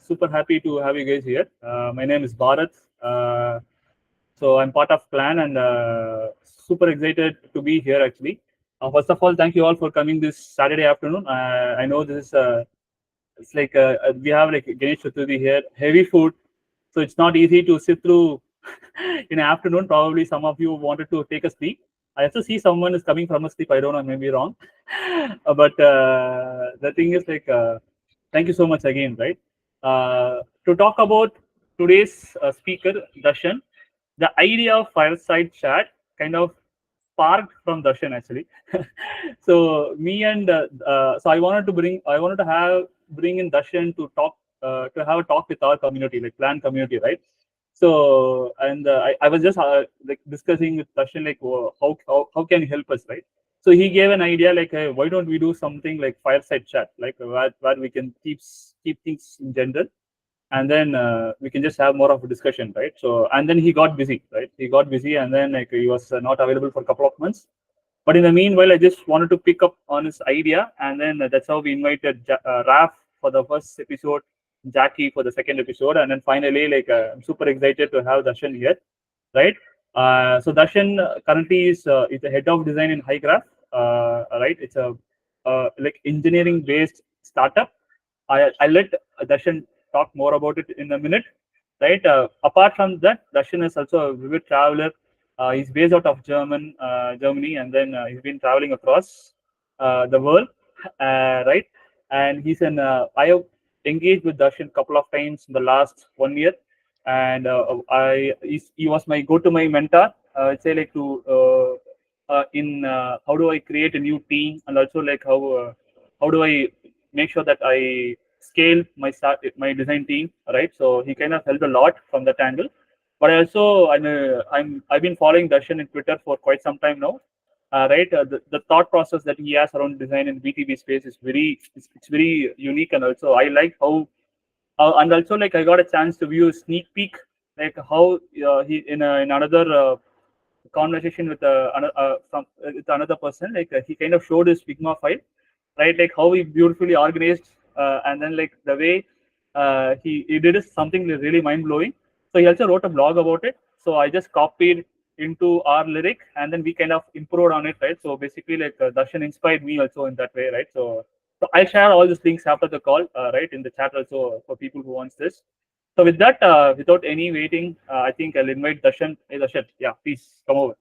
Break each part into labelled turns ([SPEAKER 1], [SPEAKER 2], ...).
[SPEAKER 1] super happy to have you guys here. My name is Bharat. So I'm part of Plan and super excited to be here actually. First of all, thank you all for coming this Saturday afternoon. I know this is it's like we have like Ganesh Chaturthi here, heavy food, so it's not easy to sit through in the afternoon. Probably some of you wanted to take a sleep. I also see someone is coming from a sleep. I don't know, maybe wrong. But the thing is like, thank you so much again, right? To talk about today's speaker, Darshan, the idea of fireside chat kind of sparked from Darshan actually. So me and so I wanted to bring in Darshan to talk to have a talk with our community, like Plan community, right? So and I was just like discussing with Darshan like how can you help us, right? So he gave an idea like, hey, why don't we do something like fireside chat, like where we can keep things in general, and then we can just have more of a discussion, right? So and then he got busy, right? He got busy, and then like he was not available for a couple of months. But in the meanwhile, I just wanted to pick up on his idea, and then that's how we invited Raf for the first episode, Jackie for the second episode, and then finally, like I'm super excited to have Darshan here, right? So Darshan currently is the head of design in Hygraph, right? It's a like engineering based startup. I let Darshan talk more about it in a minute, right? Apart from that, Darshan is also a vivid traveler. He's based out of Germany, and then he's been traveling across the world, right? And I have engaged with Darshan a couple of times in the last 1 year, and he was my mentor. I'd say like to in how do I create a new team, and also like how do I make sure that I scale my design team, right? So he kind of helped a lot from that angle. But I've been following Darshan in Twitter for quite some time now, right? The thought process that he has around design in BTB space is it's very unique, and also I like how and also like I got a chance to view a sneak peek like how he in another conversation with with another person, like he kind of showed his Figma file, right? Like how he beautifully organized, and then like the way he did is something really mind blowing. So he also wrote a blog about it. So I just copied into our lyric, and then we kind of improved on it, right? So basically, like Darshan inspired me also in that way, right? So I'll share all these links after the call, right, in the chat also for people who wants this. So with that, without any waiting, I think I'll invite Darshan. Hey, Darshan, yeah, please come over.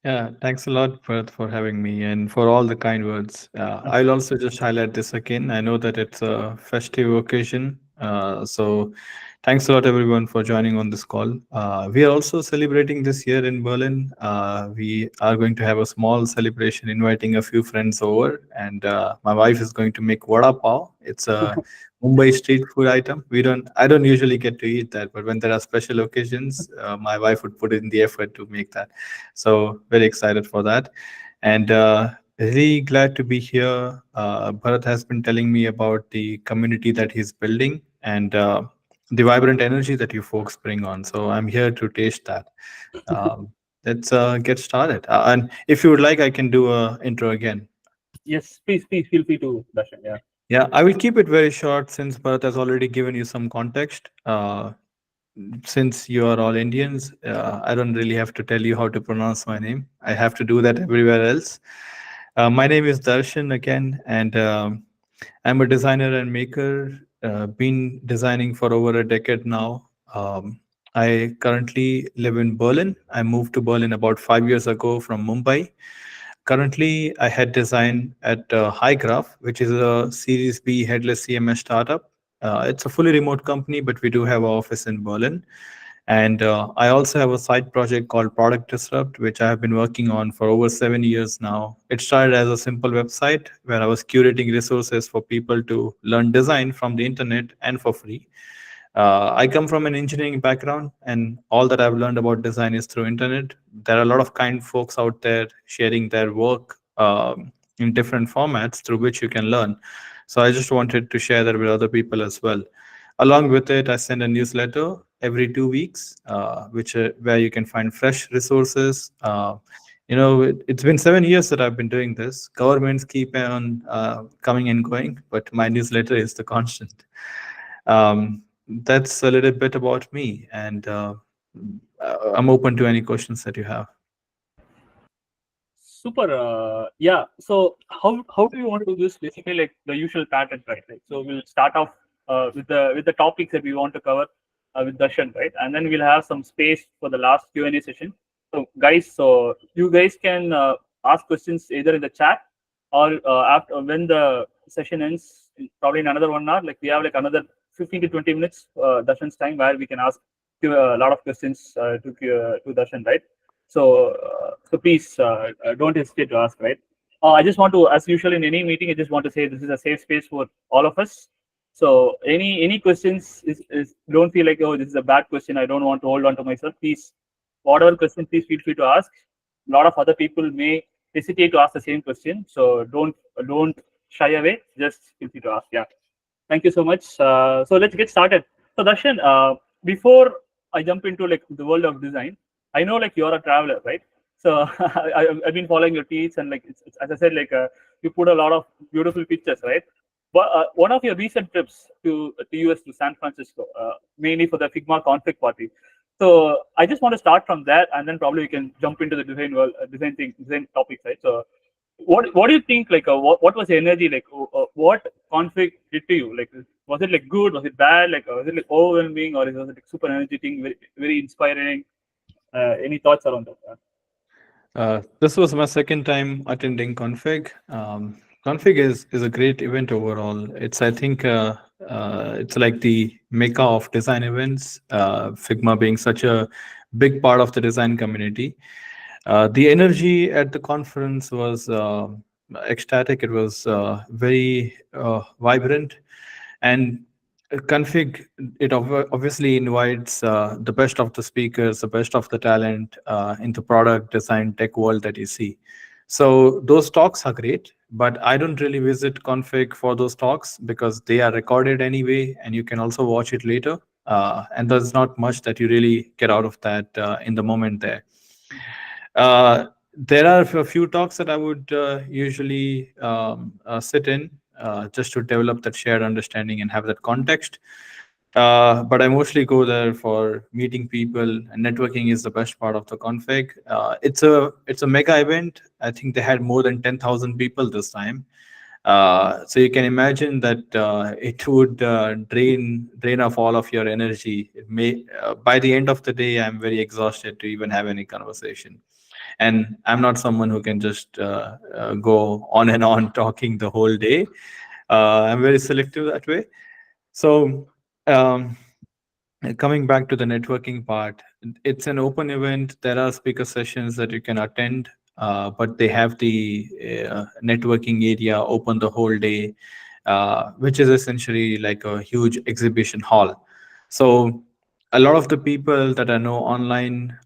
[SPEAKER 2] Yeah, thanks a lot for having me and for all the kind words. I'll also just highlight this again. I know that it's a festive occasion, so thanks a lot everyone for joining on this call. We are also celebrating this year in Berlin. We are going to have a small celebration, inviting a few friends over, and my wife is going to make vada pav. It's a Mumbai street food item. I don't usually get to eat that, but when there are special occasions, my wife would put in the effort to make that. So very excited for that, and really glad to be here. Bharat has been telling me about the community that he's building and the vibrant energy that you folks bring on. So I'm here to taste that. Let's get started. And if you would like, I can do a intro again.
[SPEAKER 1] Yes, please feel free to, Darshan. Yeah.
[SPEAKER 2] Yeah, I will keep it very short since Bharat has already given you some context. Since you are all Indians, I don't really have to tell you how to pronounce my name. I have to do that everywhere else. My name is Darshan again, and I'm a designer and maker. Been designing for over a decade now. I currently live in Berlin. I moved to Berlin about 5 years ago from Mumbai. Currently, I head design at Hygraph, which is a Series B headless CMS startup. It's a fully remote company, but we do have an office in Berlin. And I also have a side project called Product Disrupt, which I have been working on for over 7 years now. It started as a simple website where I was curating resources for people to learn design from the internet and for free. I come from an engineering background, and all that I've learned about design is through internet. There are a lot of kind folks out there sharing their work in different formats through which you can learn. So I just wanted to share that with other people as well. Along with it, I send a newsletter every 2 weeks, which where you can find fresh resources, It's been 7 years that I've been doing this. Governments keep on coming and going, but my newsletter is the constant. That's a little bit about me, and I'm open to any questions that you have.
[SPEAKER 1] Super. Yeah. So how do you want to do this? Basically, like the usual pattern, right? Like, so we'll start off with the topics that we want to cover with Darshan, right? And then we'll have some space for the last Q&A session. So guys, so you guys can ask questions either in the chat or after when the session ends, probably in another 1 hour. Like we have like another 15 to 20 minutes Darshan's time where we can ask a lot of questions to Darshan, right? So please don't hesitate to ask, right? I just want to, as usual in any meeting, I just want to say this is a safe space for all of us. So any questions is don't feel like, oh, this is a bad question, I don't want to hold on to myself. Please, whatever question, please feel free to ask. A lot of other people may hesitate to ask the same question, so don't shy away. Just feel free to ask. Yeah. Thank you so much. So let's get started. So Darshan, before I jump into like the world of design, I know like you're a traveler, right? So I've been following your tweets and like it's, as I said, like you put a lot of beautiful pictures, right? But one of your recent trips to US to San Francisco, mainly for the Figma config party. So I just want to start from that, and then probably we can jump into the design world, design topics, right? So what do you think, like what was the energy like, what config did to you, like was it like good, was it bad, like was it like overwhelming, or was it like super energetic, very inspiring? Any thoughts around that?
[SPEAKER 2] This was my second time attending Config. Config is a great event overall. I think, it's like the mecca of design events. Figma being such a big part of the design community. The energy at the conference was ecstatic. It was very vibrant, and config it obviously invites the best of the speakers, the best of the talent in the product design tech world that you see. So those talks are great, but I don't really visit config for those talks because they are recorded anyway, and you can also watch it later. And there's not much that you really get out of that in the moment there. There are a few talks that I would usually sit in just to develop that shared understanding and have that context. But I mostly go there for meeting people, and networking is the best part of the config. It's a mega event. I think they had more than 10,000 people this time. So you can imagine that it would drain off all of your energy. It may by the end of the day, I'm very exhausted to even have any conversation, and I'm not someone who can just go on and on talking the whole day. I'm very selective that way. So um, coming back to the networking part, it's an open event. There are speaker sessions that you can attend, but they have the networking area open the whole day, which is essentially like a huge exhibition hall. So a lot of the people that I know online,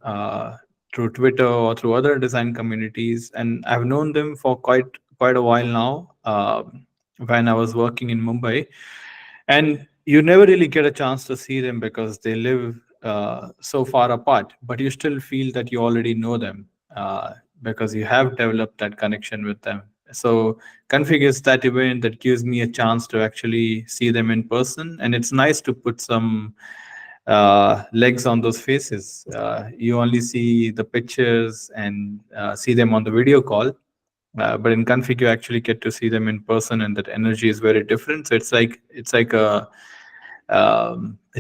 [SPEAKER 2] through Twitter or through other design communities, and I've known them for quite a while now. When I was working in Mumbai, and you never really get a chance to see them because they live so far apart, but you still feel that you already know them because you have developed that connection with them. So config is that event that gives me a chance to actually see them in person, and it's nice to put some legs on those faces. You only see the pictures and see them on the video call, but in config you actually get to see them in person, and that energy is very different. So it's like a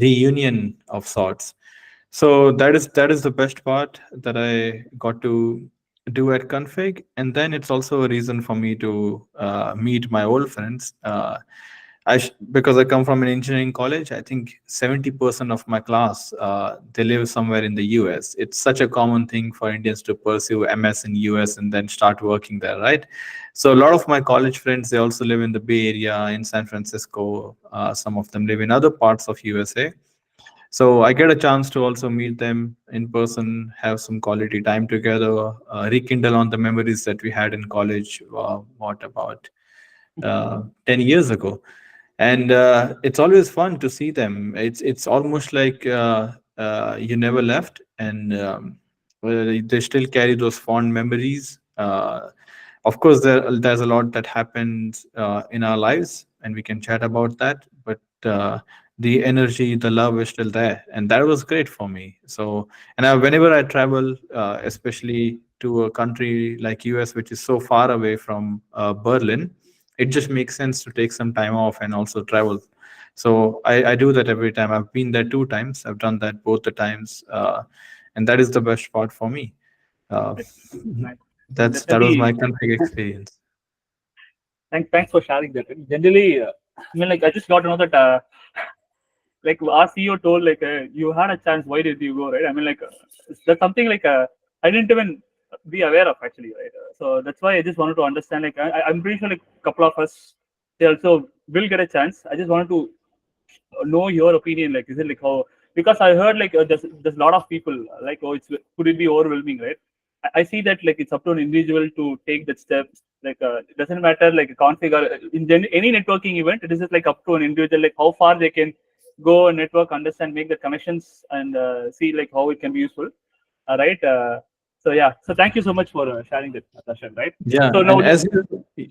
[SPEAKER 2] reunion of sorts. So that is the best part that I got to do at config, and then it's also a reason for me to meet my old friends. Because I come from an engineering college, I think 70% of my class they live somewhere in the US. It's such a common thing for Indians to pursue MS in US and then start working there, right? So a lot of my college friends, they also live in the Bay Area, in San Francisco. Some of them live in other parts of USA. So I get a chance to also meet them in person, have some quality time together, rekindle on the memories that we had in college. What about 10 years ago? And it's always fun to see them. It's almost like you never left. And they still carry those fond memories. Of course, there's a lot that happens in our lives, and we can chat about that. But the energy, the love is still there, and that was great for me. So, and whenever I travel, especially to a country like US, which is so far away from Berlin, it just makes sense to take some time off and also travel. So I do that every time. I've been there 2 times. I've done that both the times, and that is the best part for me. Uh,
[SPEAKER 1] Nice. Nice.
[SPEAKER 2] that was
[SPEAKER 1] Definitely.
[SPEAKER 2] my config experience.
[SPEAKER 1] Thanks for sharing that. Generally, I mean, like I just got to know that like our CEO told like you had a chance. Why did you go? Right? I mean, like that's something like I didn't even be aware of actually. Right? So that's why I just wanted to understand. Like I'm pretty sure like a couple of us they also will get a chance. I just wanted to know your opinion. Like, is it like how? Because I heard like there's a lot of people like oh it's could it be overwhelming, right? I see that like it's up to an individual to take that step. Like it doesn't matter like a configure any networking event. It is just like up to an individual like how far they can go and network, understand, make the connections, and see like how it can be useful. Right. So yeah. So thank you so much for sharing that, Darshan. Right.
[SPEAKER 2] Yeah,
[SPEAKER 1] So now
[SPEAKER 2] and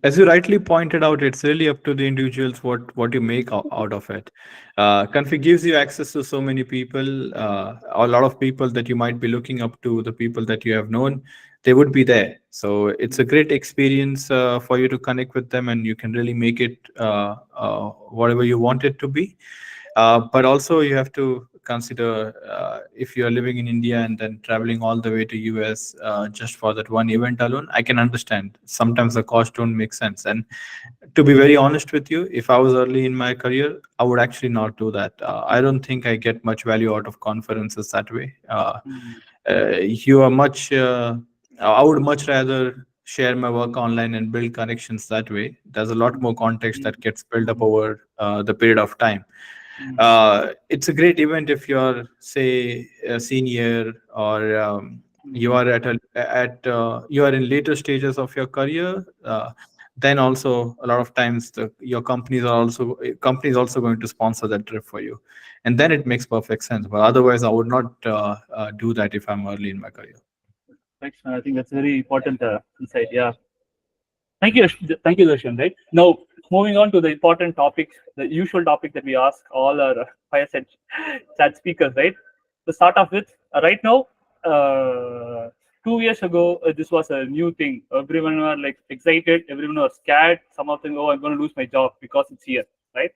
[SPEAKER 2] as you rightly pointed out, it's really up to the individuals what you make out of it. Config gives you access to so many people, a lot of people that you might be looking up to, the people that you have known, they would be there. So it's a great experience for you to connect with them, and you can really make it whatever you want it to be. But also you have to consider if you are living in India and then traveling all the way to US just for that one event alone. I can understand sometimes the cost don't make sense. And to be very honest with you, if I was early in my career, I would actually not do that. I don't think I get much value out of conferences that way. You are much. I would much rather share my work online and build connections that way. There's a lot more context that gets built up over the period of time. It's a great event if you're, say, a senior, or you are you are in later stages of your career. Then also a lot of times your companies also going to sponsor that trip for you, and then it makes perfect sense. But otherwise, I would not do that if I'm early in my career.
[SPEAKER 1] thanks, man. I think that's very important insight. Yeah. Thank you, thank you, Darshan. Right now, moving on to the important topic, the usual topic that we ask all our fireside chat speakers. Right, to start off with, right now, 2 years ago, this was a new thing. Everyone were like excited. Everyone was scared. Some of them, oh, I'm going to lose my job because it's here. Right.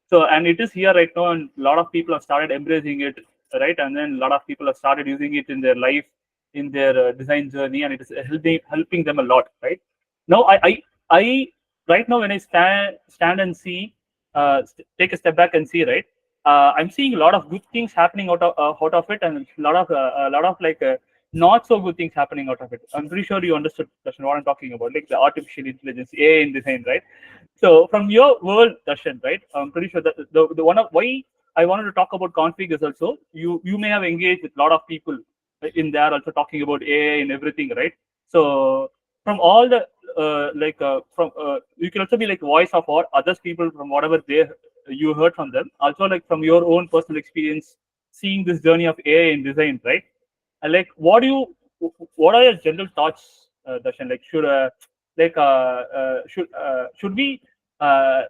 [SPEAKER 1] So, and it is here right now, and a lot of people have started embracing it, right? And then a lot of people have started using it in their life, in their design journey, and it is helping them a lot, right? Now, I right now when I stand and see, take a step back and see, right? I'm seeing a lot of good things happening out of it, and a lot of like not so good things happening out of it. I'm pretty sure you understood Darshan, what I'm talking about, like the artificial intelligence, AI in design, right? So from your world, Darshan, right? I'm pretty sure that the one of why I wanted to talk about config is also you may have engaged with a lot of people in there also talking about AI and everything, right? So from all the from you can also be like voice of all others people from whatever they you heard from them. Also like from your own personal experience seeing this journey of AI in design, right? And like what are your general thoughts, Darshan? Like should we uh,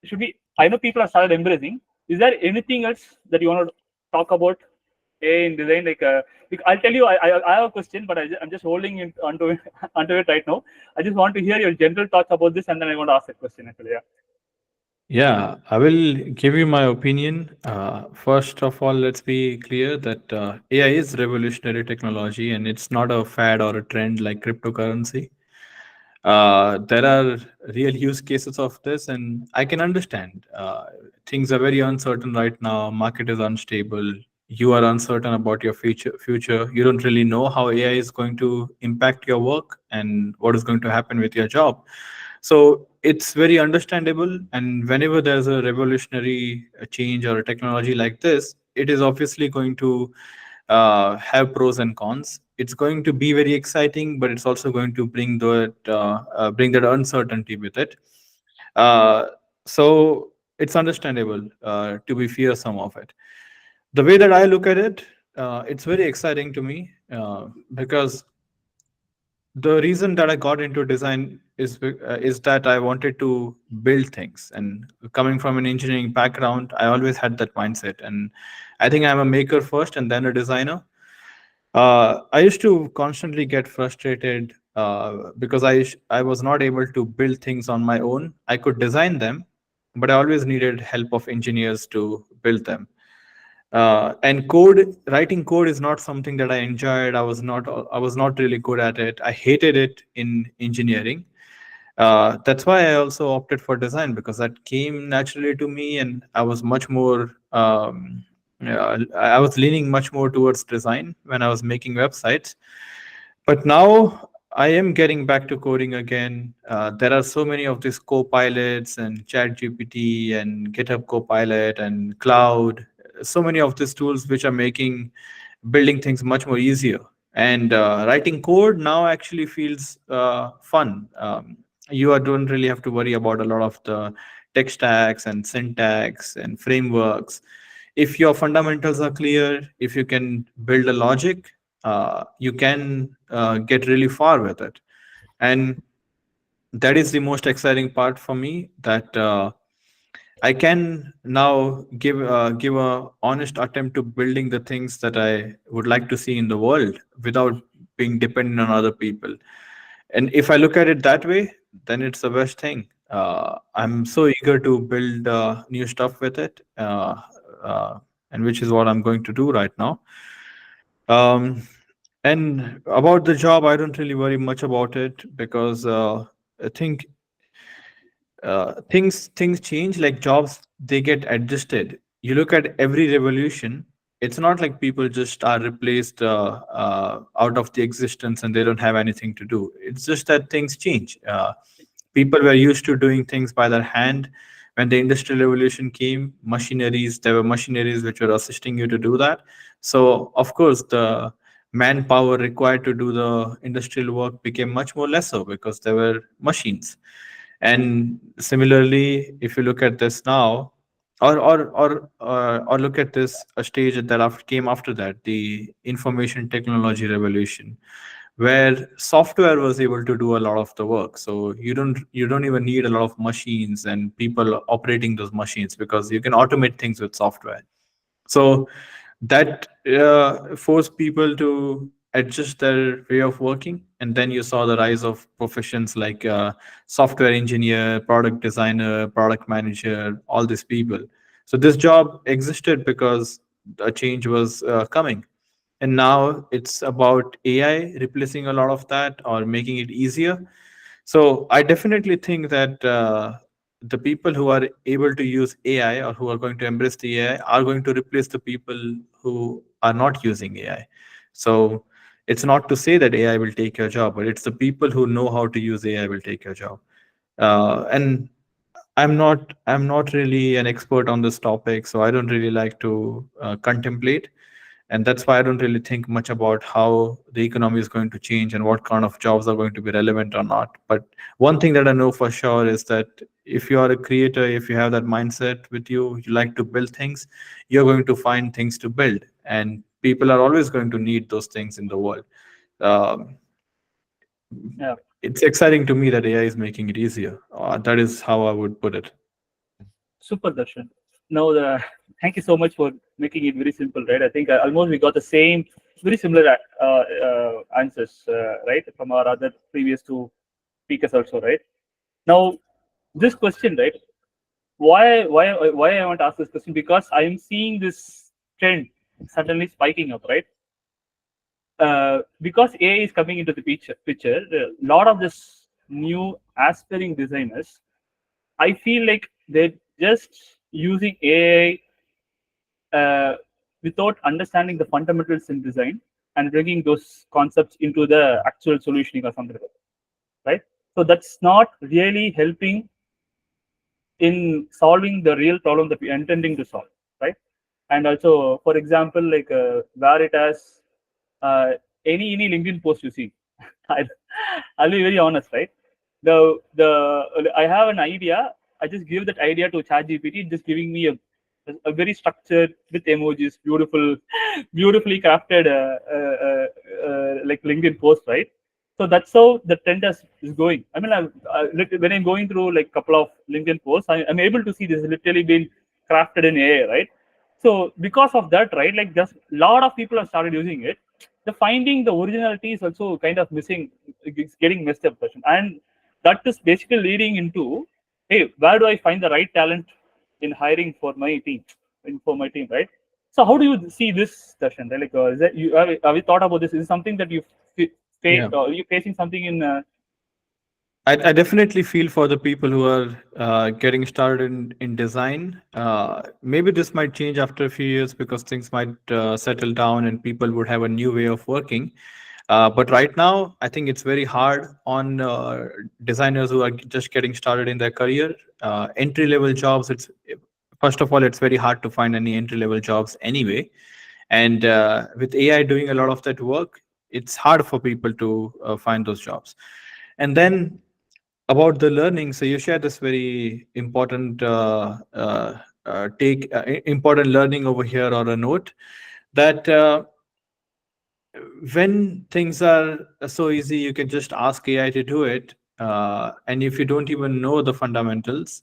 [SPEAKER 1] should we? I know people have started embracing. Is there anything else that you want to talk about in design? I'll tell you, I have a question, but I'm just holding it onto it, onto it right now. I just want to hear your general thoughts about this, and then I want to ask a question. Actually, yeah.
[SPEAKER 2] Yeah, I will give you my opinion. First of all, let's be clear that AI is revolutionary technology, and it's not a fad or a trend like cryptocurrency. There are real use cases of this, and I can understand. Things are very uncertain right now. Market is unstable. You are uncertain about your future. You don't really know how AI is going to impact your work and what is going to happen with your job. So it's very understandable. And whenever there's a revolutionary change or a technology like this, it is obviously going to have pros and cons. It's going to be very exciting, but it's also going to bring that uncertainty with it. Uh, so it's understandable to be fearsome of it. The way that I look at it, it's very exciting to me. because the reason that I got into design is that I wanted to build things. And coming from an engineering background, I always had that mindset. And I think I'm a maker first and then a designer. I used to constantly get frustrated because I was not able to build things on my own. I could design them, but I always needed help of engineers to build them. And writing code is not something that I enjoyed. I was not really good at it. I hated it in engineering. That's why I also opted for design, because that came naturally to me, and I was much more. I was leaning much more towards design when I was making websites. But now I am getting back to coding again. There are so many of these co-pilots and ChatGPT and GitHub Copilot and Cloud. So many of these tools which are making building things much more easier. And writing code now actually feels fun. Don't really have to worry about a lot of the tech stacks and syntax and frameworks. If your fundamentals are clear, if you can build a logic, you can get really far with it. And that is the most exciting part for me, that I can now give a honest attempt to building the things that I would like to see in the world without being dependent on other people. And if I look at it that way, then it's the best thing. I'm so eager to build new stuff with it, uh, and which is what I'm going to do right now. Um, and about the job, I don't really worry much about it, because I think things change. Like jobs, they get adjusted. You look at every revolution, it's not like people just are replaced out of the existence and they don't have anything to do. It's just that things change. People were used to doing things by their hand. When the industrial revolution came, there were machineries which were assisting you to do that. So of course the manpower required to do the industrial work became much more lesser, because there were machines. And similarly, if you look at this now, or look at this a stage that came after that, the information technology revolution, where software was able to do a lot of the work. So you don't even need a lot of machines and people operating those machines, because you can automate things with software. So that forced people to adjust their way of working. And then you saw the rise of professions like software engineer, product designer, product manager, all these people. So this job existed because a change was coming. And now it's about AI replacing a lot of that or making it easier. So I definitely think that the people who are able to use AI, or who are going to embrace the AI, are going to replace the people who are not using AI. So it's not to say that AI will take your job, but it's the people who know how to use AI will take your job. And I'm not really an expert on this topic, so I don't really like to contemplate. And that's why I don't really think much about how the economy is going to change and what kind of jobs are going to be relevant or not. But one thing that I know for sure is that if you are a creator, if you have that mindset with you, you like to build things, you're going to find things to build, and people are always going to need those things in the world. um,
[SPEAKER 1] Yeah,
[SPEAKER 2] it's exciting to me that AI is making it easier. That is how I would put it.
[SPEAKER 1] super Darshan. Now, thank you so much for making it very simple, right? I think almost we got the same, very similar answers, right, from our other previous two speakers also, right? Now, this question, right? Why I want to ask this question? Because I am seeing this trend suddenly spiking up, right? Because AI is coming into the picture, a lot of this new aspiring designers, I feel like they're just using AI without understanding the fundamentals in design and bringing those concepts into the actual solutioning or something like that, right? So that's not really helping in solving the real problem that we're intending to solve, right? And also, for example, like where it has uh, any LinkedIn post you see, I, I'll be very honest, right? The I have an idea. I just give that idea to ChatGPT, just giving me a a very structured with emojis, beautiful, beautifully crafted like LinkedIn post, right? So that's how the trend is going. I mean, when I'm going through like couple of LinkedIn posts, I'm able to see this literally been crafted in AI, right? So because of that, right, like just a lot of people have started using it. The finding the originality is also kind of missing, it's getting messed up, Darshan. And that is basically leading into, hey, where do I find the right talent in hiring for my team, right? So how do you see this, Darshan? Right? Like, is that you have you thought about this? Is it something that you
[SPEAKER 2] Yeah.
[SPEAKER 1] are you facing something in?
[SPEAKER 2] I definitely feel for the people who are getting started in design. Maybe this might change after a few years because things might settle down and people would have a new way of working. But right now, I think it's very hard on designers who are just getting started in their career. Entry level jobs, it's first of all, it's very hard to find any entry level jobs anyway. And with AI doing a lot of that work, it's hard for people to find those jobs. And then about the learning, so you share this very important important learning over here or a note that when things are so easy, you can just ask AI to do it. And if you don't even know the fundamentals,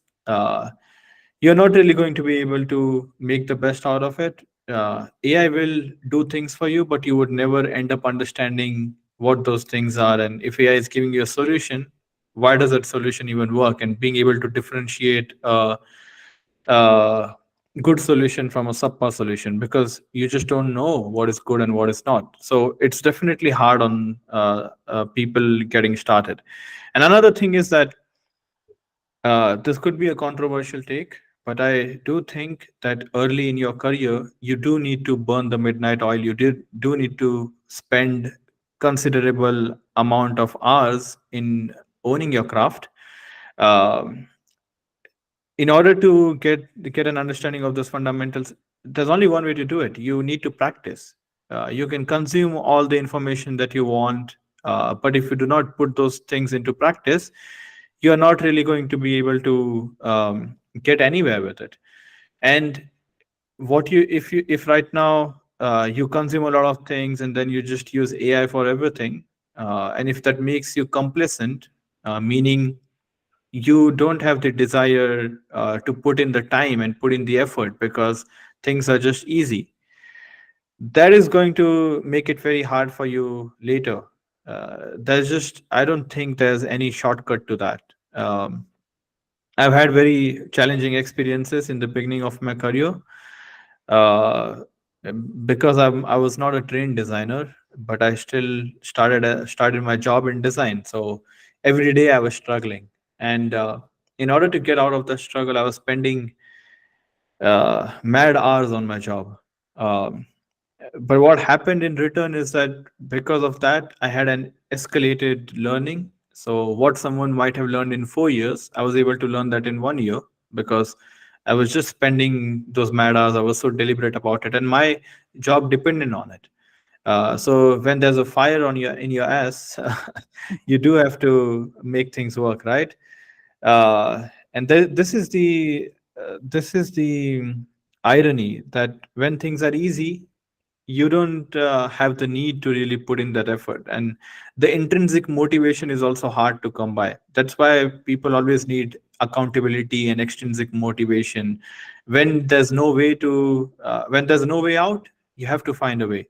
[SPEAKER 2] you're not really going to be able to make the best out of it. AI will do things for you, but you would never end up understanding what those things are. And if AI is giving you a solution, why does that solution even work? And being able to differentiate a good solution from a subpar solution because you just don't know what is good and what is not. So it's definitely hard on people getting started. And another thing is that this could be a controversial take, but I do think that early in your career, you do need to burn the midnight oil. Do need to spend considerable amount of hours in owning your craft. Um, in order to get an understanding of those fundamentals, there's only one way to do it. You need to practice. You can consume all the information that you want, but if you do not put those things into practice, you are not really going to be able to get anywhere with it. And what you if right now you consume a lot of things and then you just use AI for everything, and if that makes you complacent, meaning you don't have the desire to put in the time and put in the effort because things are just easy, that is going to make it very hard for you later. I don't think there's any shortcut to that. I've had very challenging experiences in the beginning of my career, uh, because I was not a trained designer, but I still started my job in design. So every day I was struggling, and in order to get out of the struggle, I was spending mad hours on my job. Um, but what happened in return is that because of that, I had an escalated learning. So what someone might have learned in 4 years, I was able to learn that in 1 year because I was just spending those mad hours. I was so deliberate about it, and my job depended on it. So when there's a fire on your in your ass, you do have to make things work, right? And this is the irony that when things are easy, you don't have the need to really put in that effort, and the intrinsic motivation is also hard to come by. That's why people always need accountability and extrinsic motivation. When there's no way out, you have to find a way.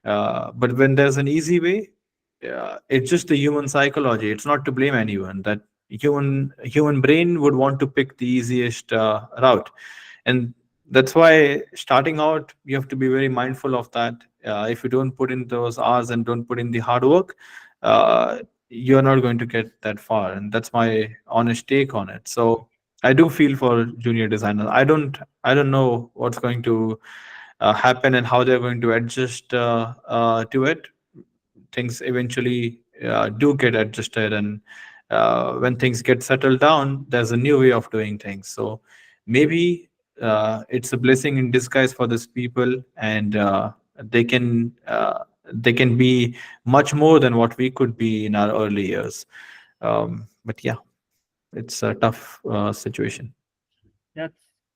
[SPEAKER 2] But when there's an easy way, it's just the human psychology. It's not to blame anyone that human brain would want to pick the easiest route. And that's why starting out, you have to be very mindful of that. If you don't put in those hours and don't put in the hard work, you're not going to get that far. And that's my honest take on it. So I do feel for junior designers. I don't know what's going to happen and how they're going to adjust to it. Things eventually do get adjusted, and when things get settled down, there's a new way of doing things. So maybe it's a blessing in disguise for these people, and they can be much more than what we could be in our early years. But yeah, it's a tough situation.
[SPEAKER 1] Yeah,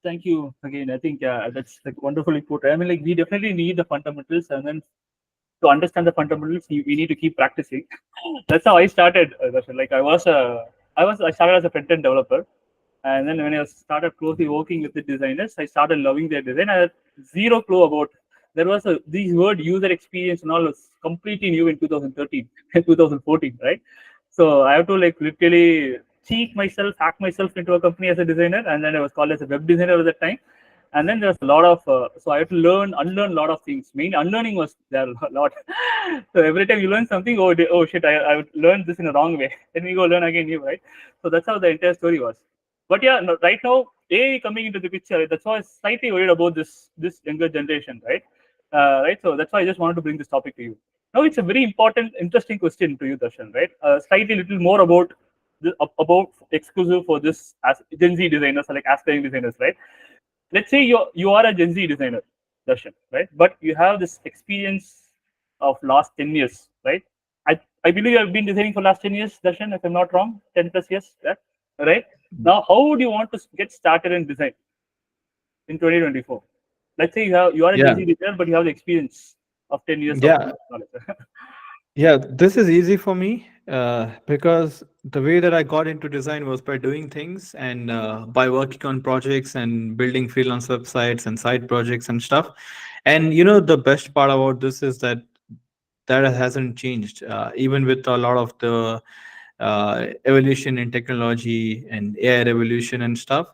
[SPEAKER 1] Thank you again. I think that's like wonderfully put. I mean, like we definitely need the fundamentals, and then to understand the fundamentals, we need to keep practicing. That's how I started. Darshan. Like I started as a front end developer, and then when I started closely working with the designers, I started loving their design. I had zero clue about there was a these word user experience and all was completely new in 2013 and 2014, right? So I have to like literally cheat myself, hack myself into a company as a designer, and then I was called as a web designer at that time. And then there's a lot of so I had to unlearn a lot of things. Main unlearning was there a lot. So every time you learn something, oh shit, I would learn this in a wrong way. Then we go learn again new, right? So that's how the entire story was. But yeah, no, right now AI coming into the picture, that's why I'm slightly worried about this younger generation, right? Right. So that's why I just wanted to bring this topic to you. Now it's a very important, interesting question to you, Darshan, right? Slightly little more about about exclusive for this as Gen Z designers, like aspiring designers, right? Let's say you are a Gen Z designer, Darshan, right? But you have this experience of last 10 years, right? I believe you have been designing for last 10 years, Darshan, if I'm not wrong, 10 plus years, yeah? Right? Now, how would you want to get started in design in 2024? Let's say you are a Gen
[SPEAKER 2] Yeah,
[SPEAKER 1] Z designer, but you have the experience of 10 years of
[SPEAKER 2] yeah,
[SPEAKER 1] knowledge.
[SPEAKER 2] yeah. This is easy for me because the way that I got into design was by doing things and by working on projects and building freelance websites and side projects and stuff. And the best part about this is that hasn't changed, even with a lot of the evolution in technology and AI revolution and stuff.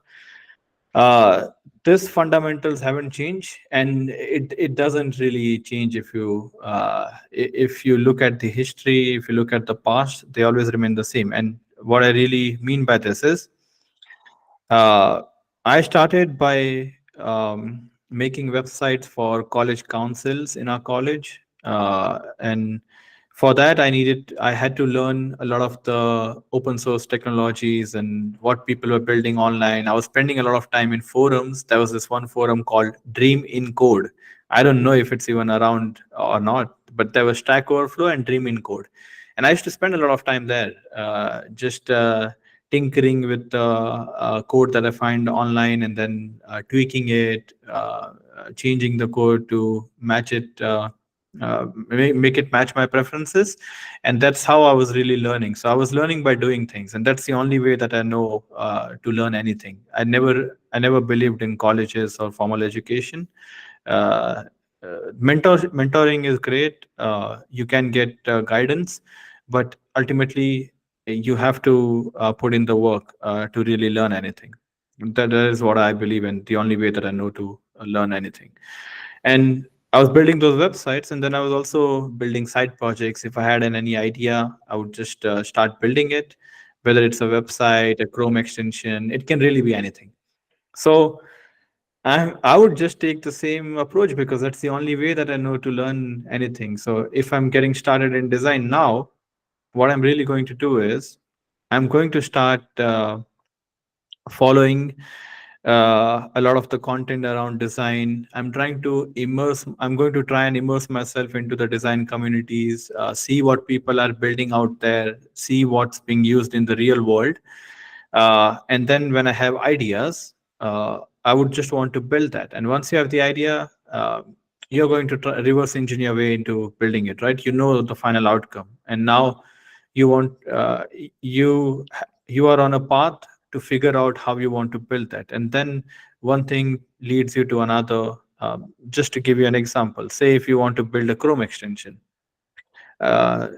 [SPEAKER 2] uh, this fundamentals haven't changed, and it doesn't really change if if you look at the history, if you look at the past, they always remain the same. And what I really mean by this is, uh, I started by making websites for college councils in our college, and for that I had to learn a lot of the open source technologies and what people were building online. I was spending a lot of time in forums. There was this one forum called Dream in Code. I don't know if it's even around or not, but there was Stack Overflow and Dream in Code, and I used to spend a lot of time there, just tinkering with the code that I find online, and then tweaking it, changing the code to match it, make it match my preferences. And that's how I was really learning. So I was learning by doing things, and that's the only way that I know to learn anything. I never believed in colleges or formal education. uh, Mentoring is great. You can get guidance, but ultimately you have to put in the work to really learn anything. That is what I believe in, the only way that I know to learn anything. And I was building those websites, and then I was also building side projects. If I had any idea, I would just start building it, whether it's a website, a Chrome extension. It can really be anything. So I would just take the same approach because that's the only way that I know to learn anything. So if I'm getting started in design now, what I'm really going to do is I'm going to start following a lot of the content around design. I'm going to try and immerse myself into the design communities, see what people are building out there, see what's being used in the real world. And then when I have ideas, I would just want to build that. And once you have the idea, you're going to reverse engineer your way into building it, right? You know the final outcome, and now you want you are on a path to figure out how you want to build that, and then one thing leads you to another. Just to give you an example, say if you want to build a Chrome extension,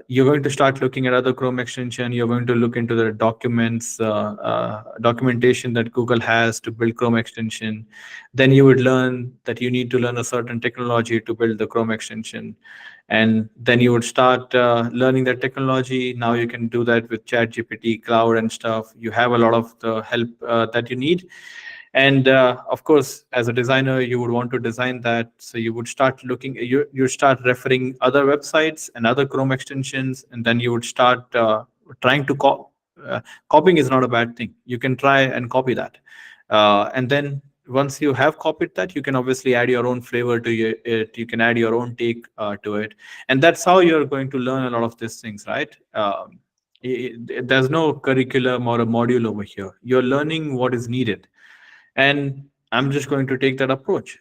[SPEAKER 2] you're going to start looking at other Chrome extension. You're going to look into the documentation that Google has to build Chrome extension. Then you would learn that you need to learn a certain technology to build the Chrome extension, and then you would start learning that technology. Now you can do that with ChatGPT, cloud, and stuff. You have a lot of the help that you need. And of course, as a designer, you would want to design that, so you would start you start referring other websites and other Chrome extensions, and then you would start trying to copying is not a bad thing. You can try and copy that, and then once you have copied that, you can obviously add your own flavor to it. You can add your own take to it, and that's how you're going to learn a lot of these things, right? There's no curriculum or a module over here. You're learning what is needed. And I'm just going to take that approach.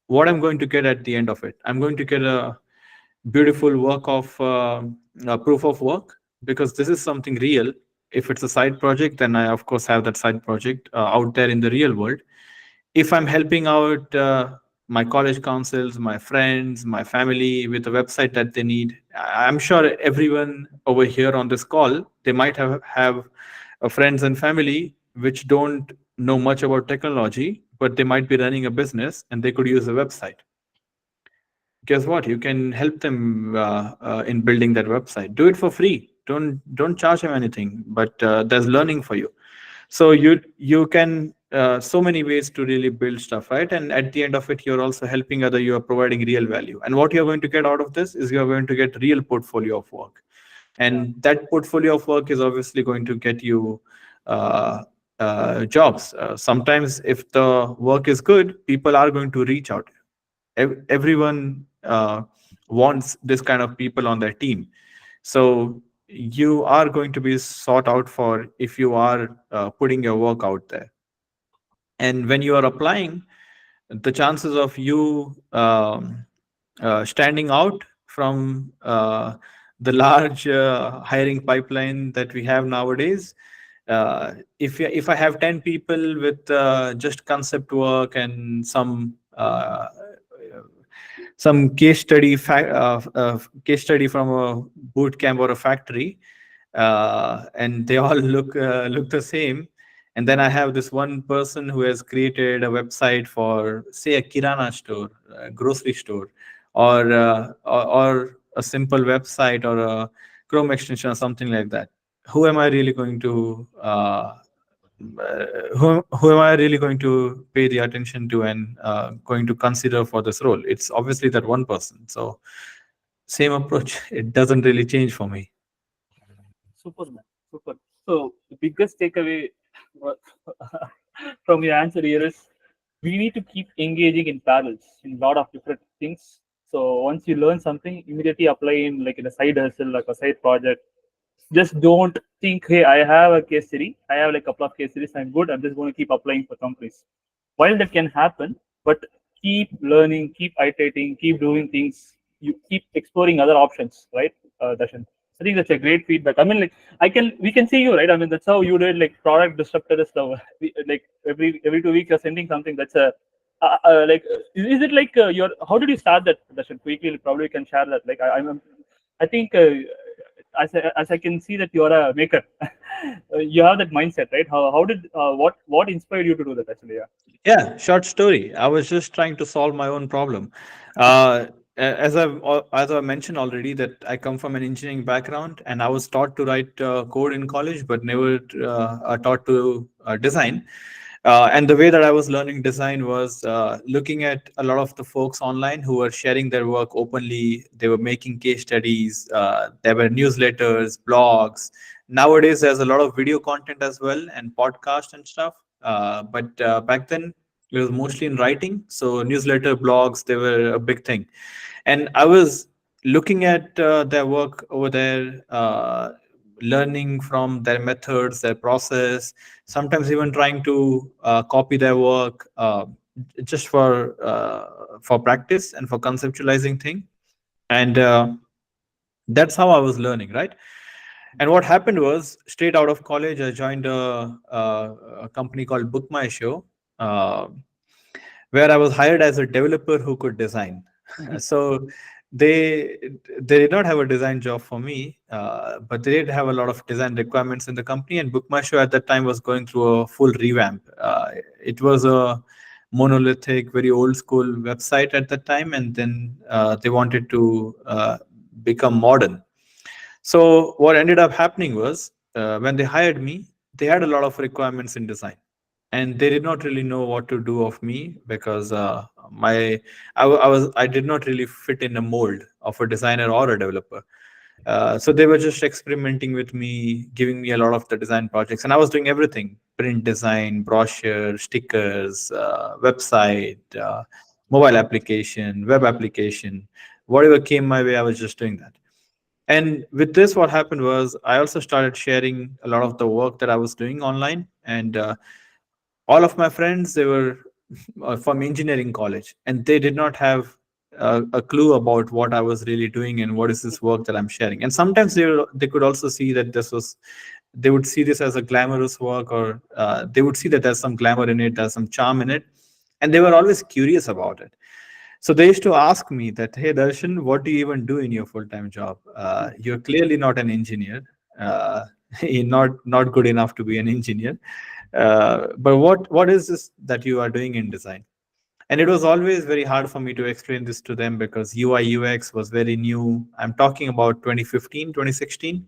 [SPEAKER 2] What I'm going to get at the end of it, I'm going to get a beautiful work of proof of work, because this is something real. If it's a side project, then I of course have that side project out there in the real world. If I'm helping out my college councils, my friends, my family with a website that they need, I'm sure everyone over here on this call, they might have friends and family which don't know much about technology, but they might be running a business and they could use a website. Guess what? You can help them in building that website. Do it for free. Don't charge them anything, but there's learning for you. So you can so many ways to really build stuff, right? And at the end of it, you're also helping other. You are providing real value, and what you're going to get out of this is you're going to get real portfolio of work,
[SPEAKER 1] Yeah.
[SPEAKER 2] and that portfolio of work is obviously going to get you uh, jobs. Sometimes, if the work is good, people are going to reach out. Everyone wants this kind of people on their team. So you are going to be sought out for if you are putting your work out there. And when you are applying, the chances of you standing out from the large hiring pipeline that we have nowadays, if I have 10 people with just concept work and some case study from a boot camp or a factory, and they all look the same. And then I have this one person who has created a website for, say, a kirana store, a grocery store, or a simple website or a Chrome extension or something like that. Who am I really going to who am I really going to pay the attention to and going to consider for this role? It's obviously that one person. So same approach. It doesn't really change for me.
[SPEAKER 1] Super, man. Super. So the biggest takeaway uh, from your answer here is we need to keep engaging in parallels in a lot of different things. So once you learn something, immediately apply in like in a side hustle, like a side project. Just don't think, hey, I have a case study, I have like a couple of case studies, I'm good, I'm just going to keep applying for companies. While that can happen, but keep learning, keep iterating, keep doing things, you keep exploring other options, right, Darshan? I think that's a great feedback. I mean, like we can see you, right? I mean, that's how you did like product disruptor stuff. Like every 2 weeks you're sending something. That's a like is it like your how did you start that, Darshan? Quickly, probably can share that. Like I think as I can see that you are a maker, you have that mindset, right? How did what inspired you to do that actually? Yeah.
[SPEAKER 2] Yeah, short story. I was just trying to solve my own problem. As I mentioned already, that I come from an engineering background, and I was taught to write code in college, but never taught to design. And the way that I was learning design was looking at a lot of the folks online who were sharing their work openly. They were making case studies. There were newsletters, blogs. Nowadays, there's a lot of video content as well and podcast and stuff. But back then, it was mostly in writing. So newsletter, blogs, they were a big thing. And I was looking at their work over there, learning from their methods, their process, sometimes even trying to copy their work just for practice and for conceptualizing thing. And that's how I was learning, right? And what happened was, straight out of college, I joined a company called Book My Show, uh, where I was hired as a developer who could design. So they they did not have a design job for me, but they did have a lot of design requirements in the company. And Book My Show at that time was going through a full revamp. It was a monolithic, very old school website at that time, and then they wanted to become modern. So what ended up happening was, when they hired me, they had a lot of requirements in design, and they did not really know what to do of me, because I did not really fit in a mold of a designer or a developer. So they were just experimenting with me, giving me a lot of the design projects, and I was doing everything: print design, brochure, stickers, website, mobile application, web application, whatever came my way, I was just doing that. And with this, what happened was, I also started sharing a lot of the work that I was doing online. And all of my friends, they were from engineering college, and they did not have a clue about what I was really doing and what is this work that I'm sharing. And sometimes they could also see that they would see this as a glamorous work, or they would see that there's some glamour in it, there's some charm in it, and they were always curious about it. So they used to ask me that, "Hey, Darshan, what do you even do in your full-time job? You're clearly not an engineer. Uh, you're not good enough to be an engineer. But what is this that you are doing in design?" And it was always very hard for me to explain this to them because UI UX was very new. I'm talking about 2015, 2016.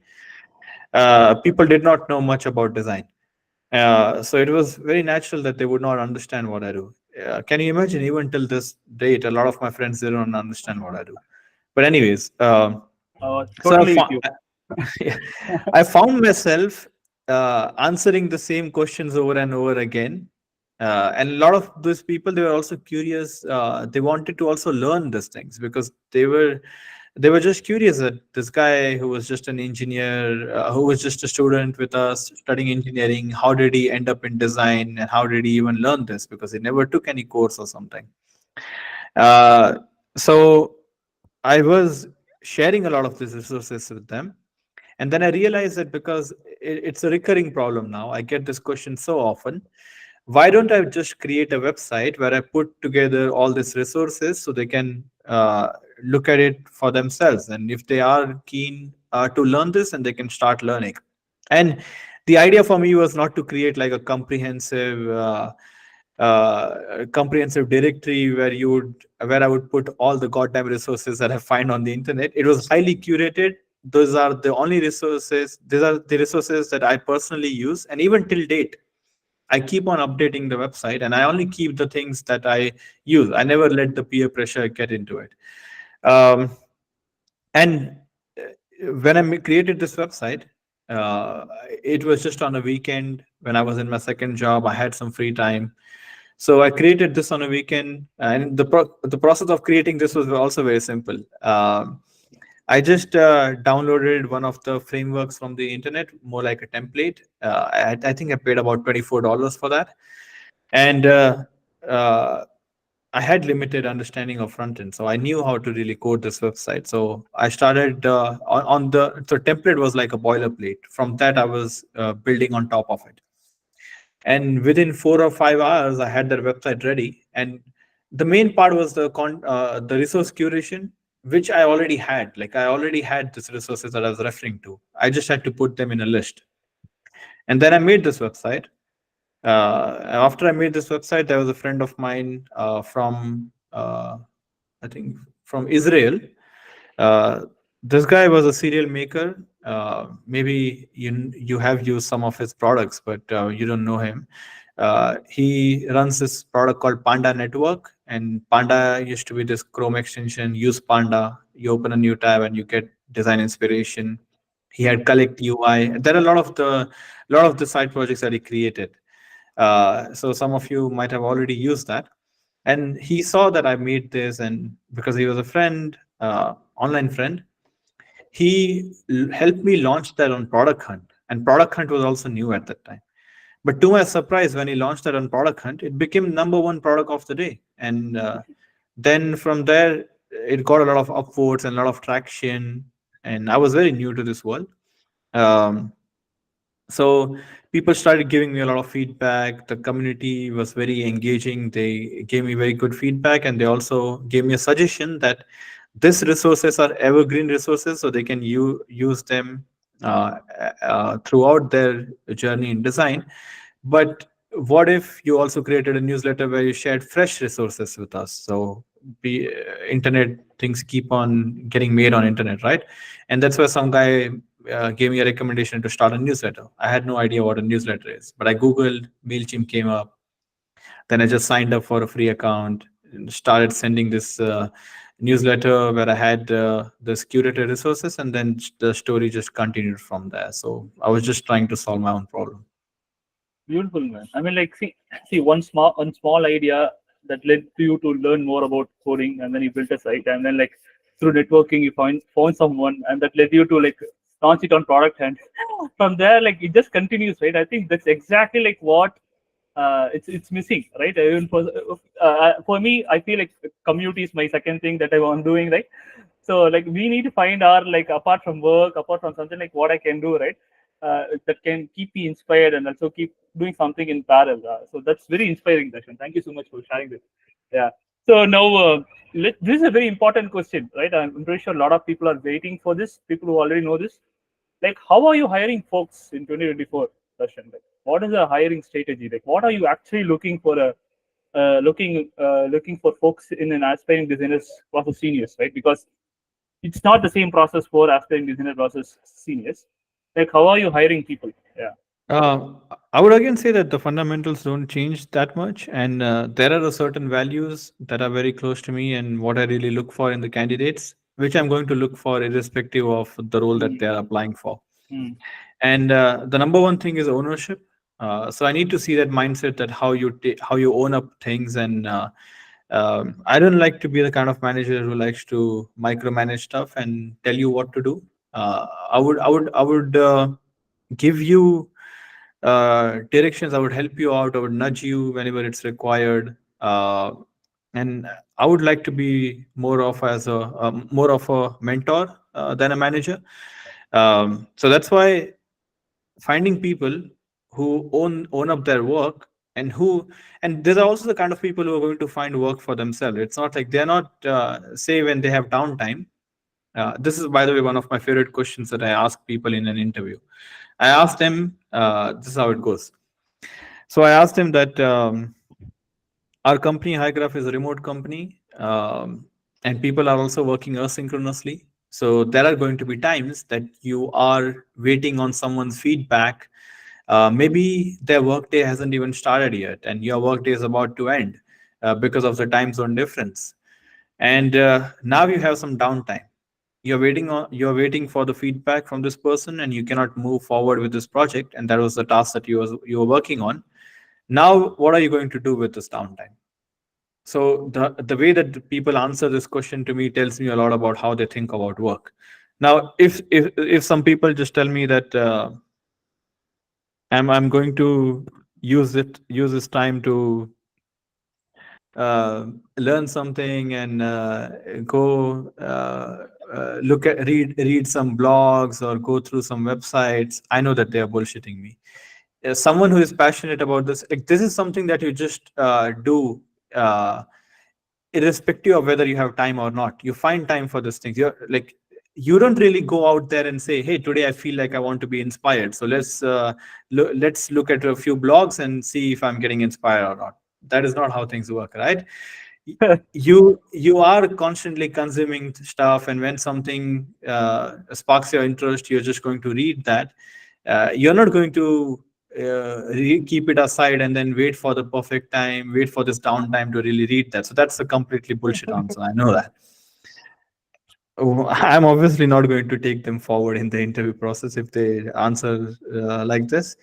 [SPEAKER 2] People did not know much about design. So it was very natural that they would not understand what I do. Can you imagine? Even till this date, a lot of my friends, they don't understand what I do. But anyways, so
[SPEAKER 1] Totally with you.
[SPEAKER 2] yeah, I found myself answering the same questions over and over again. And a lot of those people, they were also curious. They wanted to also learn these things because they were just curious that this guy who was just an engineer, who was just a student with us studying engineering, how did he end up in design, and how did he even learn this? Because he never took any course or something. Uh, so I was sharing a lot of these resources with them. And then I realized that because it's a recurring problem now, I get this question so often. Why don't I just create a website where I put together all these resources so they can look at it for themselves? And if they are keen to learn this, and they can start learning. And the idea for me was not to create like a comprehensive directory where I would put all the goddamn resources that I find on the internet. It was highly curated. Those are the only resources. These are the resources that I personally use, and even till date, I keep on updating the website, and I only keep the things that I use. I never let the peer pressure get into it. Um, and when I created this website, it was just on a weekend when I was in my second job. I had some free time, so I created this on a weekend, and the process of creating this was also very simple. I just downloaded one of the frameworks from the internet, more like a template. I think I paid about $24 for that, and uh, I had limited understanding of front end, so I knew how to really code this website. So I started on the template was like a boilerplate. From that, I was building on top of it. And within 4 or 5 hours, I had that website ready. And the main part was the resource curation, which I already had. Like I already had these resources that I was referring to. I just had to put them in a list. And then I made this website. After I made this website, there was a friend of mine from I think from Israel. Uh, this guy was a serial maker. Maybe you have used some of his products, but you don't know him. He runs this product called Panda Network, and Panda used to be this Chrome extension. Use Panda, you open a new tab and you get design inspiration. He had Collect UI. There are a lot of the side projects that he created. So some of you might have already used that. And he saw that I made this, and because he was a friend, online friend, he helped me launch that on Product Hunt. And Product Hunt was also new at that time. But to my surprise, when he launched that on Product Hunt, it became number one product of the day. And then from there, it got a lot of upvotes and a lot of traction. And I was very new to this world. Um, so people started giving me a lot of feedback. The community was very engaging. They gave me very good feedback, and they also gave me a suggestion that these resources are evergreen resources, so they can use them throughout their journey in design. But what if you also created a newsletter where you shared fresh resources with us? So internet things keep on getting made on internet, right? And that's where some guy gave me a recommendation to start a newsletter. I had no idea what a newsletter is, but I googled, Mailchimp came up. Then I just signed up for a free account and started sending this newsletter where I had this curated resources, and then the story just continued from there. So I was just trying to solve my own problem.
[SPEAKER 1] Beautiful, man. I mean, like, see, one small idea that led to you to learn more about coding, and then you built a site, and then like through networking, you found someone, and that led you to like launch it on product, and from there, like it just continues, right? I think that's exactly like what it's missing, right? Even for me, I feel like community is my second thing that I'm doing, right? So like we need to find our, like, apart from work, apart from something, like what I can do, right? That can keep me inspired and also keep doing something in parallel. So that's very inspiring, Darshan. Thank you so much for sharing this. Yeah. So now, this is a very important question, right? I'm pretty sure a lot of people are waiting for this. People who already know this, like, how are you hiring folks in 2024, Darshan? Like, what is the hiring strategy? Like, what are you actually looking for looking for folks in an aspiring designers process seniors, right? Because it's not the same process for aspiring designer process seniors. Like, how are you hiring people? Yeah.
[SPEAKER 2] Uh, I would again say that the fundamentals don't change that much, and there are a certain values that are very close to me and what I really look for in the candidates, which I'm going to look for irrespective of the role that
[SPEAKER 1] Mm,
[SPEAKER 2] they are applying for.
[SPEAKER 1] mm,
[SPEAKER 2] And the number one thing is ownership. So I need to see that mindset, that how you own up things. And I don't like to be the kind of manager who likes to micromanage stuff and tell you what to do. I would give you directions. I would help you out. I would nudge you whenever it's required. And I would like to be more of a mentor than a manager. So that's why finding people who own up their work, and there's also the kind of people who are going to find work for themselves. It's not like they're not say when they have downtime. This is, by the way, one of my favorite questions that I ask people in an interview. I asked them, this is how it goes. So I asked them that our company Hygraph is a remote company, and people are also working asynchronously. So there are going to be times that you are waiting on someone's feedback. Maybe their workday hasn't even started yet, and your workday is about to end because of the time zone difference. And now you have some downtime. You're waiting for the feedback from this person, and you cannot move forward with this project. And that was the task that you were working on. Now, what are you going to do with this downtime? So the way that the people answer this question to me tells me a lot about how they think about work. Now, if some people just tell me that I'm going to use this time to uh, learn something and go read some blogs or go through some websites, I know that they are bullshitting me. Someone who is passionate about this, like, this is something that you just do uh, irrespective of whether you have time or not. You find time for these things. You're like, you don't really go out there and say, hey, today I feel like I want to be inspired, so let's look at a few blogs and see if I'm getting inspired or not. That is not how things work, right? You are constantly consuming stuff, and when something sparks your interest, you're just going to read that. You're not going to keep it aside and then wait for the perfect time, wait for this downtime to really read that. So that's a completely bullshit answer, I know that. Oh, I'm obviously not going to take them forward in the interview process if they answer like this.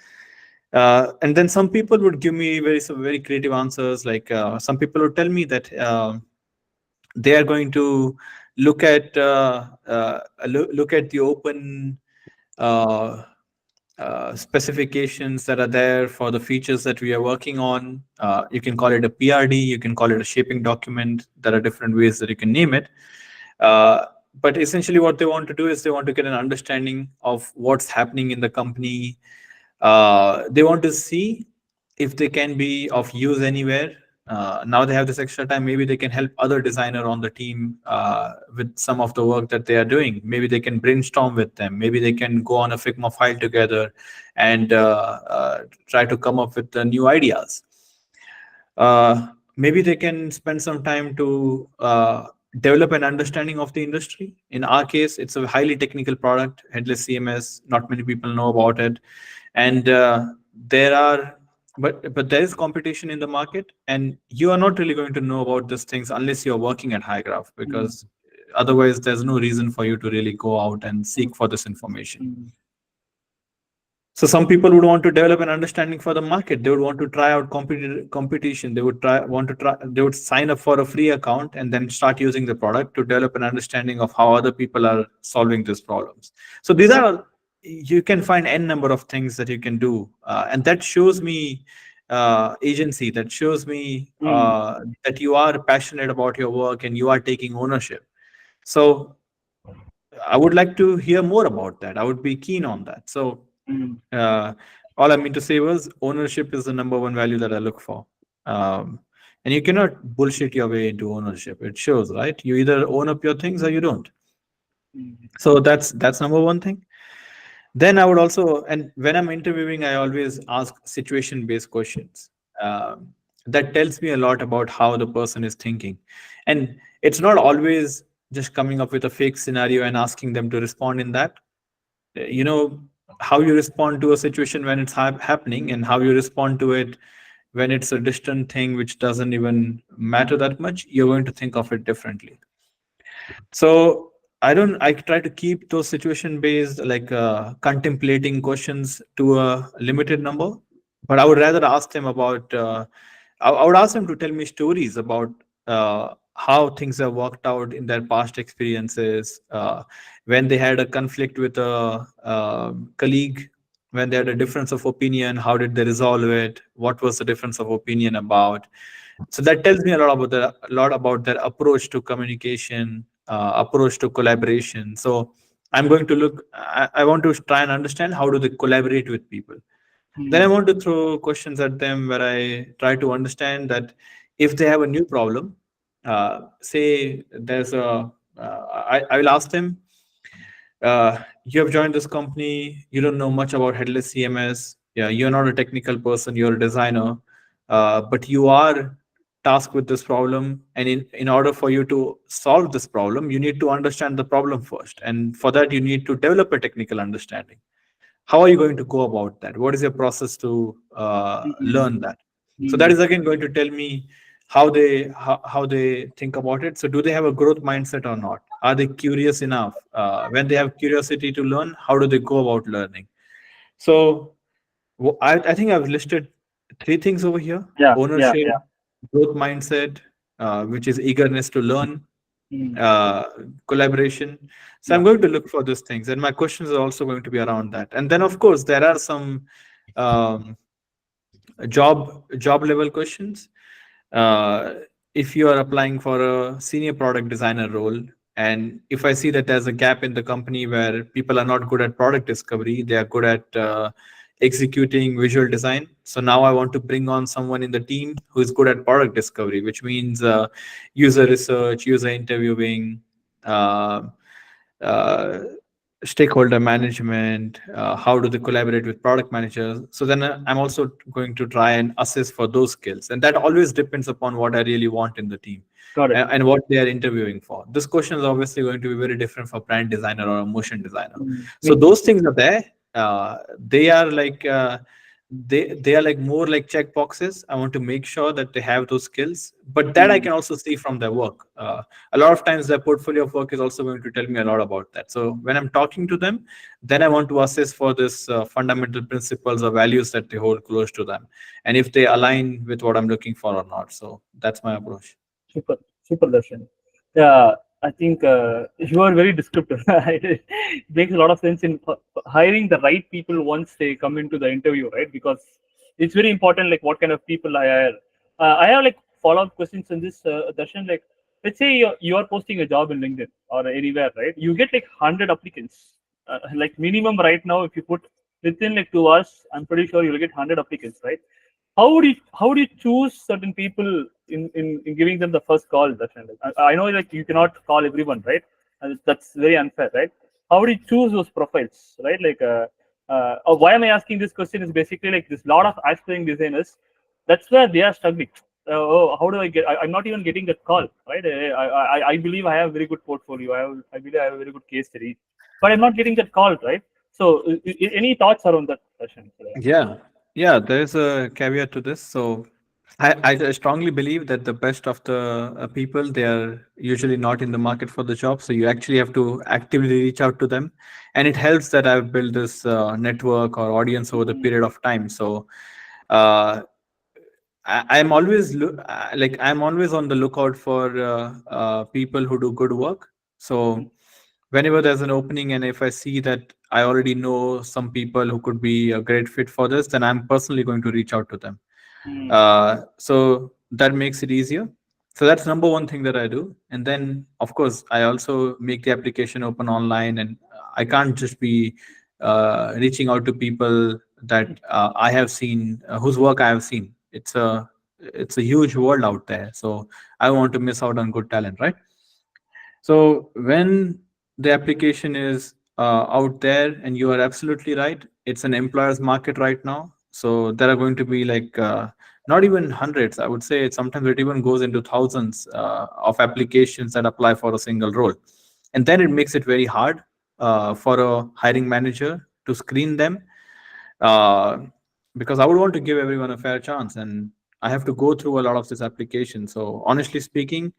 [SPEAKER 2] And then some people would give me some very creative answers. Like some people would tell me that they are going to look at look at the open uh, specifications that are there for the features that we are working on. You can call it a PRD, you can call it a shaping document. There are different ways that you can name it. But essentially, what they want to do is they want to get an understanding of what's happening in the company. They want to see if they can be of use anywhere. Now they have this extra time. Maybe they can help other designer on the team with some of the work that they are doing. Maybe they can brainstorm with them. Maybe they can go on a Figma file together and try to come up with new ideas. Maybe they can spend some time to develop an understanding of the industry. In our case, it's a highly technical product, headless CMS. Not many people know about it, and there are but there is competition in the market, and you are not really going to know about these things unless you're working at Hygraph,
[SPEAKER 1] mm,
[SPEAKER 2] because otherwise there's no reason for you to really go out and seek for this information.
[SPEAKER 1] mm,
[SPEAKER 2] So some people would want to develop an understanding for the market. They would want to try out competition. They would sign up for a free account and then start using the product to develop an understanding of how other people are solving these problems. So you can find n number of things that you can do, and that shows me agency that shows me
[SPEAKER 1] Mm,
[SPEAKER 2] that you are passionate about your work and you are taking ownership. So I would like to hear more about that. I would be keen on that. So
[SPEAKER 1] mm,
[SPEAKER 2] uh, all I mean to say was ownership is the number one value that I look for. Um, and you cannot bullshit your way into ownership. It shows, right? You either own up your things or you don't.
[SPEAKER 1] mm,
[SPEAKER 2] So that's number one thing. Then I would also, and when I'm interviewing, I always ask situation based questions. Um, that tells me a lot about how the person is thinking. And it's not always just coming up with a fake scenario and asking them to respond in that. You know, how you respond to a situation when it's happening and how you respond to it when it's a distant thing which doesn't even matter that much, you're going to think of it differently. So I try to keep those situation based, like contemplating questions to a limited number, but I would rather ask them about, I would ask them to tell me stories about how things have worked out in their past experiences, when they had a conflict with a colleague, when they had a difference of opinion, how did they resolve it? What was the difference of opinion about? So that tells me a lot about their approach to communication, approach to collaboration. So I'm going to I want to try and understand how do they collaborate with people. Then I
[SPEAKER 1] mm,
[SPEAKER 2] want to throw questions at them where I try to understand that if they have a new problem, say there's a, I will ask them, you have joined this company, you don't know much about headless CMS. Yeah, you're not a technical person, you're a designer, but you are tasked with this problem. And in order for you to solve this problem, you need to understand the problem first. And for that, you need to develop a technical understanding. How are you going to go about that? What is your process to
[SPEAKER 1] mm,
[SPEAKER 2] learn that? So that
[SPEAKER 1] mm,
[SPEAKER 2] is again going to tell me how they think about it. So do they have a growth mindset or not? Are they curious enough? When they have curiosity to learn, how do they go about learning? So I think I've listed three things over here:
[SPEAKER 1] yeah, yeah,
[SPEAKER 2] ownership,
[SPEAKER 1] yeah,
[SPEAKER 2] growth mindset, which is eagerness to learn,
[SPEAKER 1] mm,
[SPEAKER 2] uh, collaboration. So I'm
[SPEAKER 1] yeah,
[SPEAKER 2] going to look for these things, and my questions are also going to be around that. And then, of course, there are some um, job level questions. uh, if you are applying for a senior product designer role, and if I see that there's a gap in the company where people are not good at product discovery, they are good at executing visual design. So now I want to bring on someone in the team who is good at product discovery, which means user research, user interviewing, uh, uh, stakeholder management, how do they collaborate with product managers. So then I'm also going to try and assess for those skills, and that always depends upon what I really want in the team,
[SPEAKER 1] correct.
[SPEAKER 2] and what they are interviewing for. This question is obviously going to be very different for brand designer or a motion designer.
[SPEAKER 1] Mm.
[SPEAKER 2] So those things are there. They are like they are like more like check boxes. I want to make sure that they have those skills, but that I
[SPEAKER 1] Mm,
[SPEAKER 2] can also see from their work. A lot of times their portfolio of work is also going to tell me a lot about that. So when I'm talking to them, then I want to assess for this fundamental principles or values that they hold close to them, and if they align with what I'm looking for or not. So that's my approach.
[SPEAKER 1] super, super, Darshan. Yeah, I think you are very descriptive. It makes a lot of sense in hiring the right people once they come into the interview, right? Because it's very important, like what kind of people I hire. I have like follow-up questions on this, Darshan. Like, let's say you are posting a job in LinkedIn or anywhere, right? You get like 100 applicants. Like minimum right now, if you put within like 2 hours, I'm pretty sure you'll get 100 applicants, right? How would you choose certain people in giving them the first call? That kind of, I know like you cannot call everyone, right? And that's very unfair, right? How would you choose those profiles, right? Like why am I asking this question is basically like this lot of aspiring designers, that's where they are struggling. Oh, how do I get? I'm not even getting that call, right? I believe I have very good portfolio. I believe I have a very good case study, but I'm not getting that call, right? So, any thoughts around that question?
[SPEAKER 2] Yeah, yeah, there's a caveat to this. So I strongly believe that the best of the people, they are usually not in the market for the job. So you actually have to actively reach out to them. And it helps that I've built this network or audience over the
[SPEAKER 1] Mm,
[SPEAKER 2] period of time. So uh, I'm always like I'm always on the lookout for people who do good work.
[SPEAKER 1] mm,
[SPEAKER 2] So whenever there's an opening, and if I see that I already know some people who could be a great fit for this, then I'm personally going to reach out to them.
[SPEAKER 1] Mm.
[SPEAKER 2] So that makes it easier. So that's number one thing that I do. And then, of course, I also make the application open online, and I can't just be reaching out to people that I have seen, whose work I have seen. It's a huge world out there. So I want to miss out on good talent, right? So when the application is out there, and you are absolutely right, it's an employer's market right now. So there are going to be like not even hundreds. I would say sometimes it even goes into thousands of applications that apply for a single role, and then it makes it very hard for a hiring manager to screen them, uh, because I would want to give everyone a fair chance, and I have to go through a lot of this application. So honestly speaking,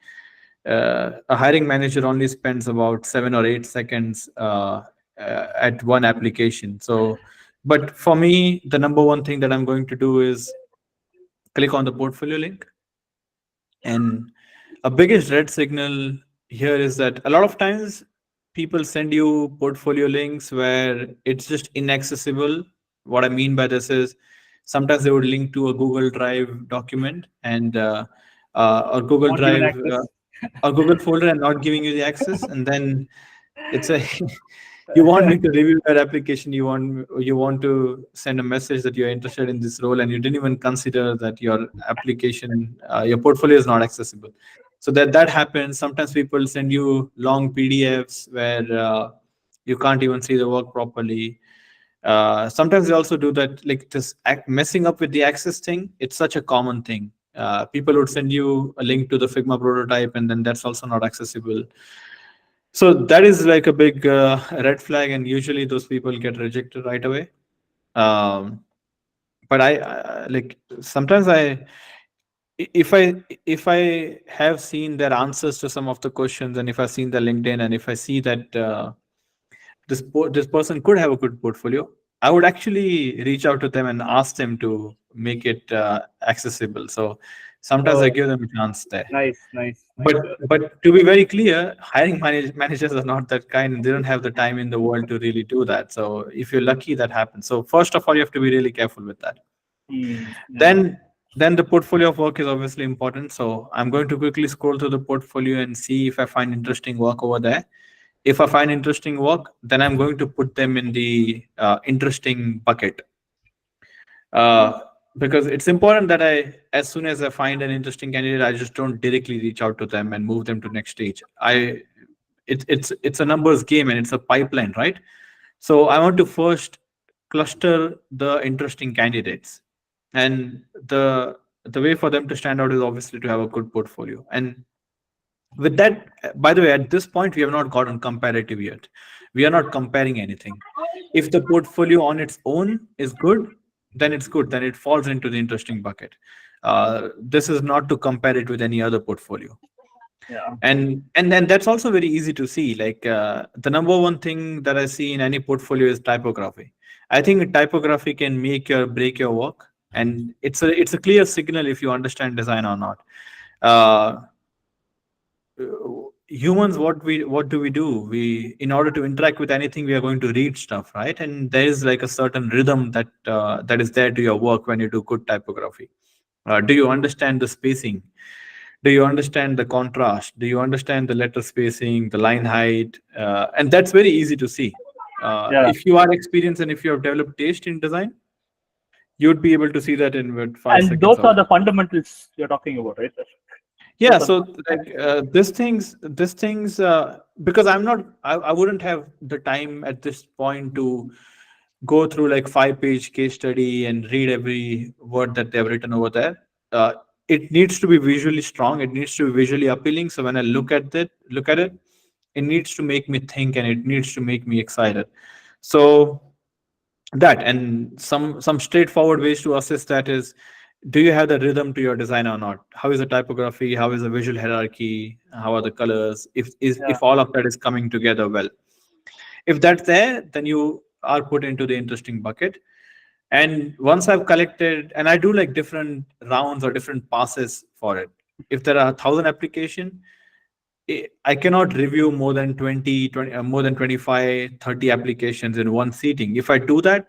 [SPEAKER 2] a hiring manager only spends about 7 or 8 seconds at one application. So, but for me, the number one thing that I'm going to do is click on the portfolio link. And a biggest red signal here is that a lot of times people send you portfolio links where it's just inaccessible. What I mean by this is sometimes they would link to a Google Drive document, and or Google
[SPEAKER 1] Not given
[SPEAKER 2] Drive
[SPEAKER 1] access.
[SPEAKER 2] or Google folder, and not giving you the access. And then it's a you want me to review that application, you want to send a message that you're interested in this role, and you didn't even consider that your application, your portfolio is not accessible. So that happens. Sometimes people send you long PDFs where you can't even see the work properly. Sometimes they also do that, like this messing up with the access thing. It's such a common thing. People would send you a link to the Figma prototype, and then that's also not accessible. So that is like a big red flag, and usually those people get rejected right away. Um, but like sometimes if I have seen their answers to some of the questions, and if I've seen their LinkedIn, and if I see that this person could have a good portfolio, I would actually reach out to them and ask them to make it accessible. So sometimes I
[SPEAKER 1] Oh,
[SPEAKER 2] give them a chance there.
[SPEAKER 1] nice, nice,
[SPEAKER 2] But
[SPEAKER 1] nice.
[SPEAKER 2] but to be very clear, hiring managers are not that kind, and they don't have the time in the world to really do that. So if you're lucky, that happens. So first of all, you have to be really careful with that.
[SPEAKER 1] Yeah.
[SPEAKER 2] Then the portfolio of work is obviously important. So I'm going to quickly scroll through the portfolio and see if I find interesting work over there. If I find interesting work, then I'm going to put them in the interesting bucket. uh, because it's important that as soon as I find an interesting candidate, I just don't directly reach out to them and move them to next stage. It's a numbers game, and it's a pipeline, right? So I want to first cluster the interesting candidates, and the way for them to stand out is obviously to have a good portfolio. And with that, by the way, at this point we have not gotten comparative yet. We are not comparing anything. If the portfolio on its own is good, then it's good, then it falls into the interesting bucket. This is not to compare it with any other portfolio.
[SPEAKER 1] Yeah.
[SPEAKER 2] And then that's also very easy to see. Like the number one thing that I see in any portfolio is typography. I think typography can make or break your work, and it's a clear signal if you understand design or not. uh, Humans, what do we do? In order to interact with anything, we are going to read stuff, right? And there is like a certain rhythm that is there to your work when you do good typography. Do you understand the spacing? Do you understand the contrast? Do you understand the letter spacing, the line height? And that's very easy to see.
[SPEAKER 1] Yeah.
[SPEAKER 2] If you are experienced and if you have developed taste in design, you'd be able to see that in what, five
[SPEAKER 1] And
[SPEAKER 2] seconds
[SPEAKER 1] those
[SPEAKER 2] or
[SPEAKER 1] are the fundamentals you're talking about, right?
[SPEAKER 2] yeah.
[SPEAKER 1] Those are.
[SPEAKER 2] So like this things because I wouldn't have the time at this point to go through like 5 page case study and read every word that they've written over there. It needs to be visually strong, it needs to be visually appealing, so when I look at it, it needs to make me think, and it needs to make me excited. So that, and some straightforward ways to assess that is, do you have the rhythm to your design or not? How is the typography? How is the visual hierarchy? How are the colors?
[SPEAKER 1] Yeah.
[SPEAKER 2] If all of that is coming together well, if that's there, then you are put into the interesting bucket. And once I've collected, and I do like different rounds or different passes for it. If there are 1,000 application, I cannot review more than 20, more than 25, 30 applications in one seating. If I do that,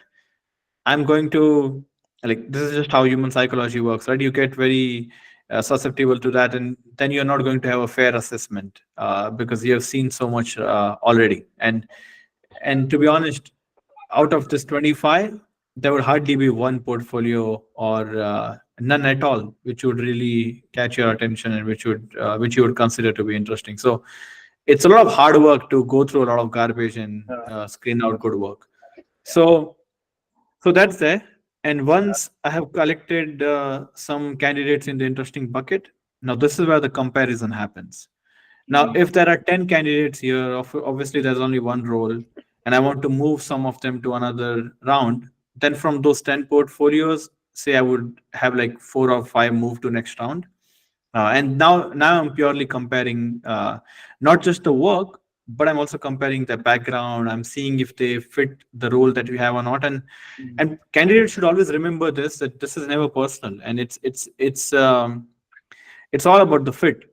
[SPEAKER 2] I'm going to Like this is just how human psychology works, right? You get very susceptible to that, and then you're not going to have a fair assessment because you have seen so much already. And to be honest, out of this 25, there would hardly be one portfolio or none at all which would really catch your attention and which you would consider to be interesting. So it's a lot of hard work to go through a lot of garbage and
[SPEAKER 1] uh,
[SPEAKER 2] screen out good work. So so that's there. And once I have collected some candidates in the interesting bucket, now this is where the comparison happens. Now,
[SPEAKER 1] mm,
[SPEAKER 2] if there are 10 candidates here, obviously there's only one role, and I want to move some of them to another round, then from those 10 portfolios, say I would have like 4 or 5 move to next round. And now I'm purely comparing not just the work, but I'm also comparing the background. I'm seeing if they fit the role that we have or not. And
[SPEAKER 1] mm,
[SPEAKER 2] and candidates should always remember this, that this is never personal, and it's all about the fit.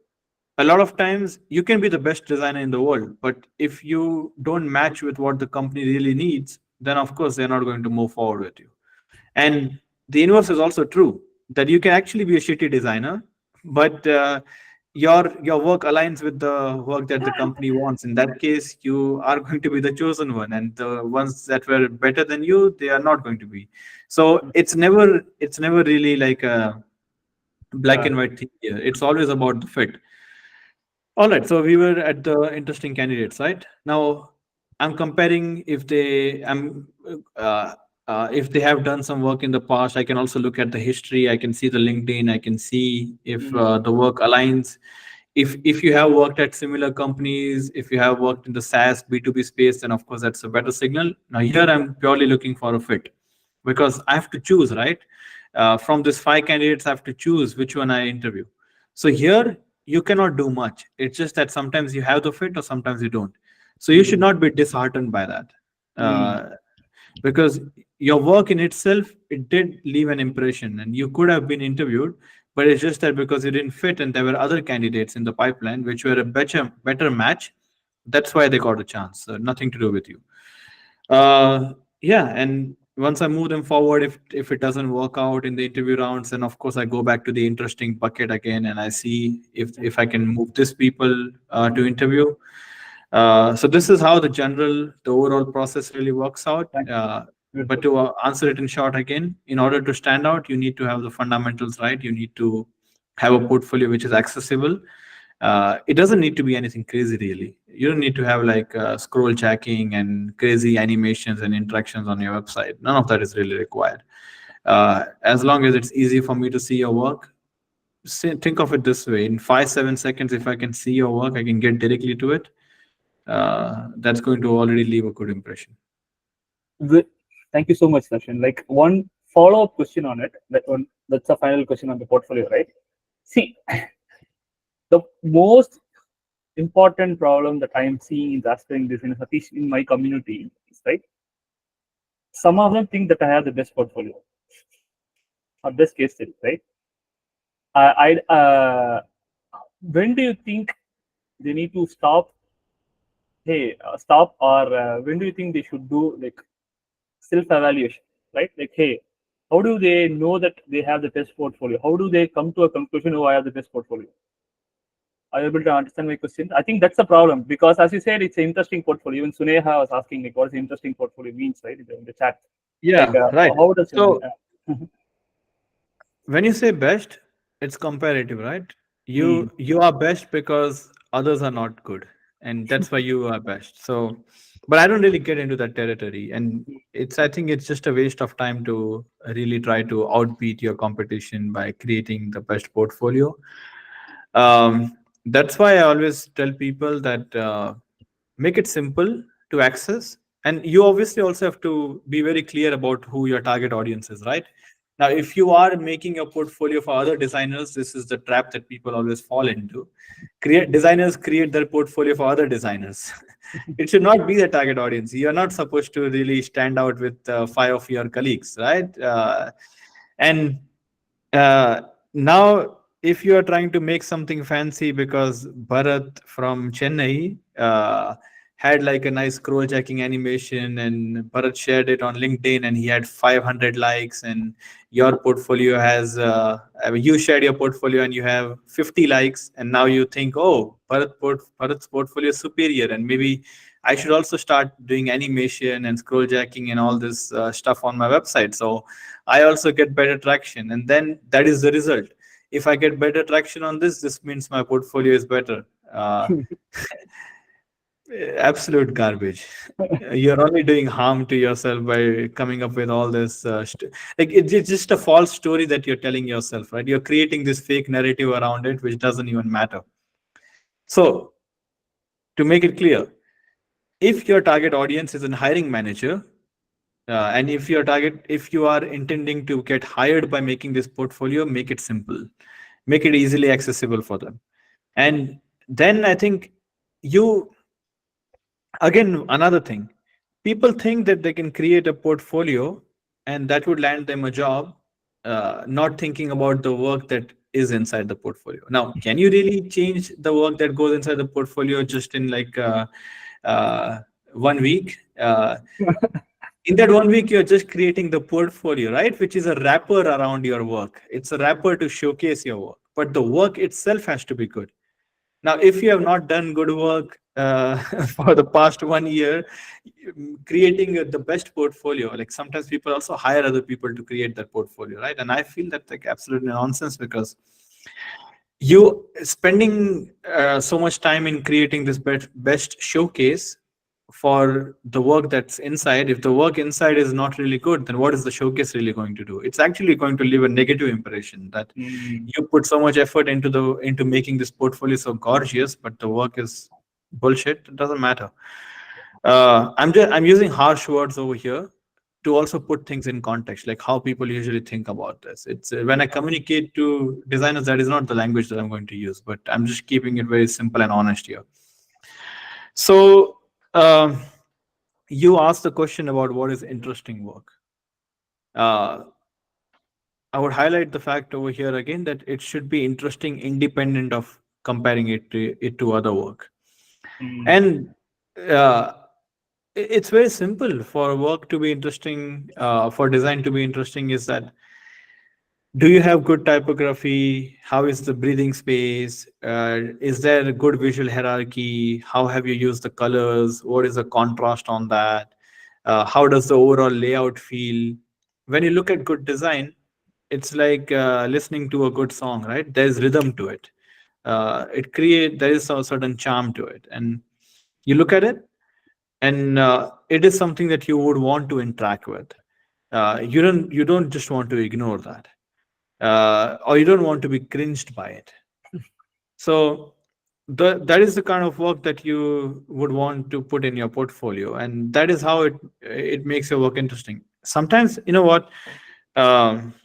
[SPEAKER 2] A lot of times you can be the best designer in the world, but if you don't match with what the company really needs, then of course they're not going to move forward with you. And the inverse is also true, that you can actually be a shitty designer, but your work aligns with the work that the company wants. In that case, you are going to be the chosen one, and the ones that were better than you, they are not going to be. So it's never really like a black
[SPEAKER 1] uh,
[SPEAKER 2] and white thing here. It's always about the fit. All right, so we were at the interesting candidates, right? Now, I'm comparing if they have done some work in the past. I can also look at the history. I can see the LinkedIn. I can see if
[SPEAKER 1] mm,
[SPEAKER 2] the work aligns. If you have worked at similar companies, if you have worked in the SaaS B2B space, then of course that's a better signal. Now here I'm purely looking for a fit because I have to choose, right? From these 5 candidates, I have to choose which one I interview. So here you cannot do much. It's just that sometimes you have the fit or sometimes you don't. So you should
[SPEAKER 1] mm,
[SPEAKER 2] not be disheartened by that.
[SPEAKER 1] mm,
[SPEAKER 2] Uh, because your work in itself, it did leave an impression and you could have been interviewed, but it's just that because you didn't fit and there were other candidates in the pipeline which were a better match, that's why they got a chance. Nothing to do with you. Yeah, and once I move them forward, if it doesn't work out in the interview rounds, then of course I go back to the interesting bucket again, and I see if I can move this people to interview. So this is how the overall process really works out.
[SPEAKER 1] thank you.
[SPEAKER 2] But
[SPEAKER 1] Beautiful.
[SPEAKER 2] to answer it in short again, in order to stand out, you need to have the fundamentals right. You need to have a portfolio which is accessible. It doesn't need to be anything crazy, really. You don't need to have like scroll checking and crazy animations and interactions on your website. None of that is really required. As long as it's easy for me to see your work, think of it this way: in 5 7 seconds, if I can see your work, I can get directly to it. That's going to already leave a good impression.
[SPEAKER 1] Th- Thank you so much, Darshan. Like one follow-up question on it. That's a final question on the portfolio, right? See, the most important problem that I am seeing in aspiring designers, at least in my community, is right. Some of them think that I have the best portfolio or best case study, right? When do you think they need to stop? Hey, stop, or when do you think they should do like self-evaluation, right? Like, hey, how do they know that they have the best portfolio? How do they come to a conclusion? Oh, I have the best portfolio. Are you able to understand my question? I think that's the problem because, as you said, it's an interesting portfolio. Even Suneha was asking like, what is interesting portfolio means, right? In the chat, like,
[SPEAKER 2] Yeah, right.
[SPEAKER 1] how does
[SPEAKER 2] So when you say best, it's comparative, right?
[SPEAKER 1] mm,
[SPEAKER 2] You are best because others are not good, and that's why you are best. So, but I don't really get into that territory, and I think it's just a waste of time to really try to outbeat your competition by creating the best portfolio. That's why I always tell people that make it simple to access, and you obviously also have to be very clear about who your target audience is, right? Now, if you are making a portfolio for other designers, this is the trap that people always fall into. Create Designers create their portfolio for other designers. It should not be the target audience. You are not supposed to really stand out with 5 of your colleagues, right? And uh, Now, if you are trying to make something fancy because Bharat from Chennai had like a nice scroll jacking animation, and Bharat shared it on LinkedIn, and he had 500 likes. And your portfolio has, I mean, you shared your portfolio and you have 50 likes, and now you think, oh, Bharat's portfolio is superior, and maybe I should also start doing animation and scroll jacking and all this stuff on my website. So I also get better traction. And then that is the result. If I get better traction on this means my portfolio is better. Uh, Absolute garbage. You're only doing harm to yourself by coming up with all this. Like it's just a false story that you're telling yourself, right? You're creating this fake narrative around it, which doesn't even matter. So, to make it clear, if your target audience is a hiring manager, and if you are intending to get hired by making this portfolio, make it simple, make it easily accessible for them, and then I think you again another thing, people think that they can create a portfolio and that would land them a job, not thinking about the work that is inside the portfolio. Now, can you really change the work that goes inside the portfolio just in like uh, 1 week? In that 1 week, you're just creating the portfolio, right, which is a wrapper around your work. It's a wrapper to showcase your work, but the work itself has to be good. Now, if you have not done good work for the past 1 year, creating the best portfolio, like sometimes people also hire other people to create that portfolio, right? And I feel that like absolutely nonsense, because you spending so much time in creating this best showcase for the work that's inside. If the work inside is not really good, then what is the showcase really going to do? It's actually going to leave a negative impression that
[SPEAKER 1] Mm.
[SPEAKER 2] you put so much effort into making this portfolio so gorgeous, but the work is bullshit. It doesn't matter. I'm using harsh words over here to also put things in context, like how people usually think about this. It's when I communicate to designers, that is not the language that I'm going to use, but I'm just keeping it very simple and honest here. So you asked the question about what is interesting work. Uh, I would highlight the fact over here again that it should be interesting, independent of comparing it to other work.
[SPEAKER 1] Mm.
[SPEAKER 2] And uh, it's very simple for work to be interesting, for design to be interesting. Is that, do you have good typography? How is the breathing space? Is there a good visual hierarchy? How have you used the colors? What is the contrast on that? How does the overall layout feel? When you look at good design, it's like listening to a good song, right? There's rhythm to it. There is a certain charm to it, and you look at it, and it is something that you would want to interact with. You don't just want to ignore that, or you don't want to be cringed by it. So that is the kind of work that you would want to put in your portfolio, and that is how it makes your work interesting. Sometimes, you know what, um,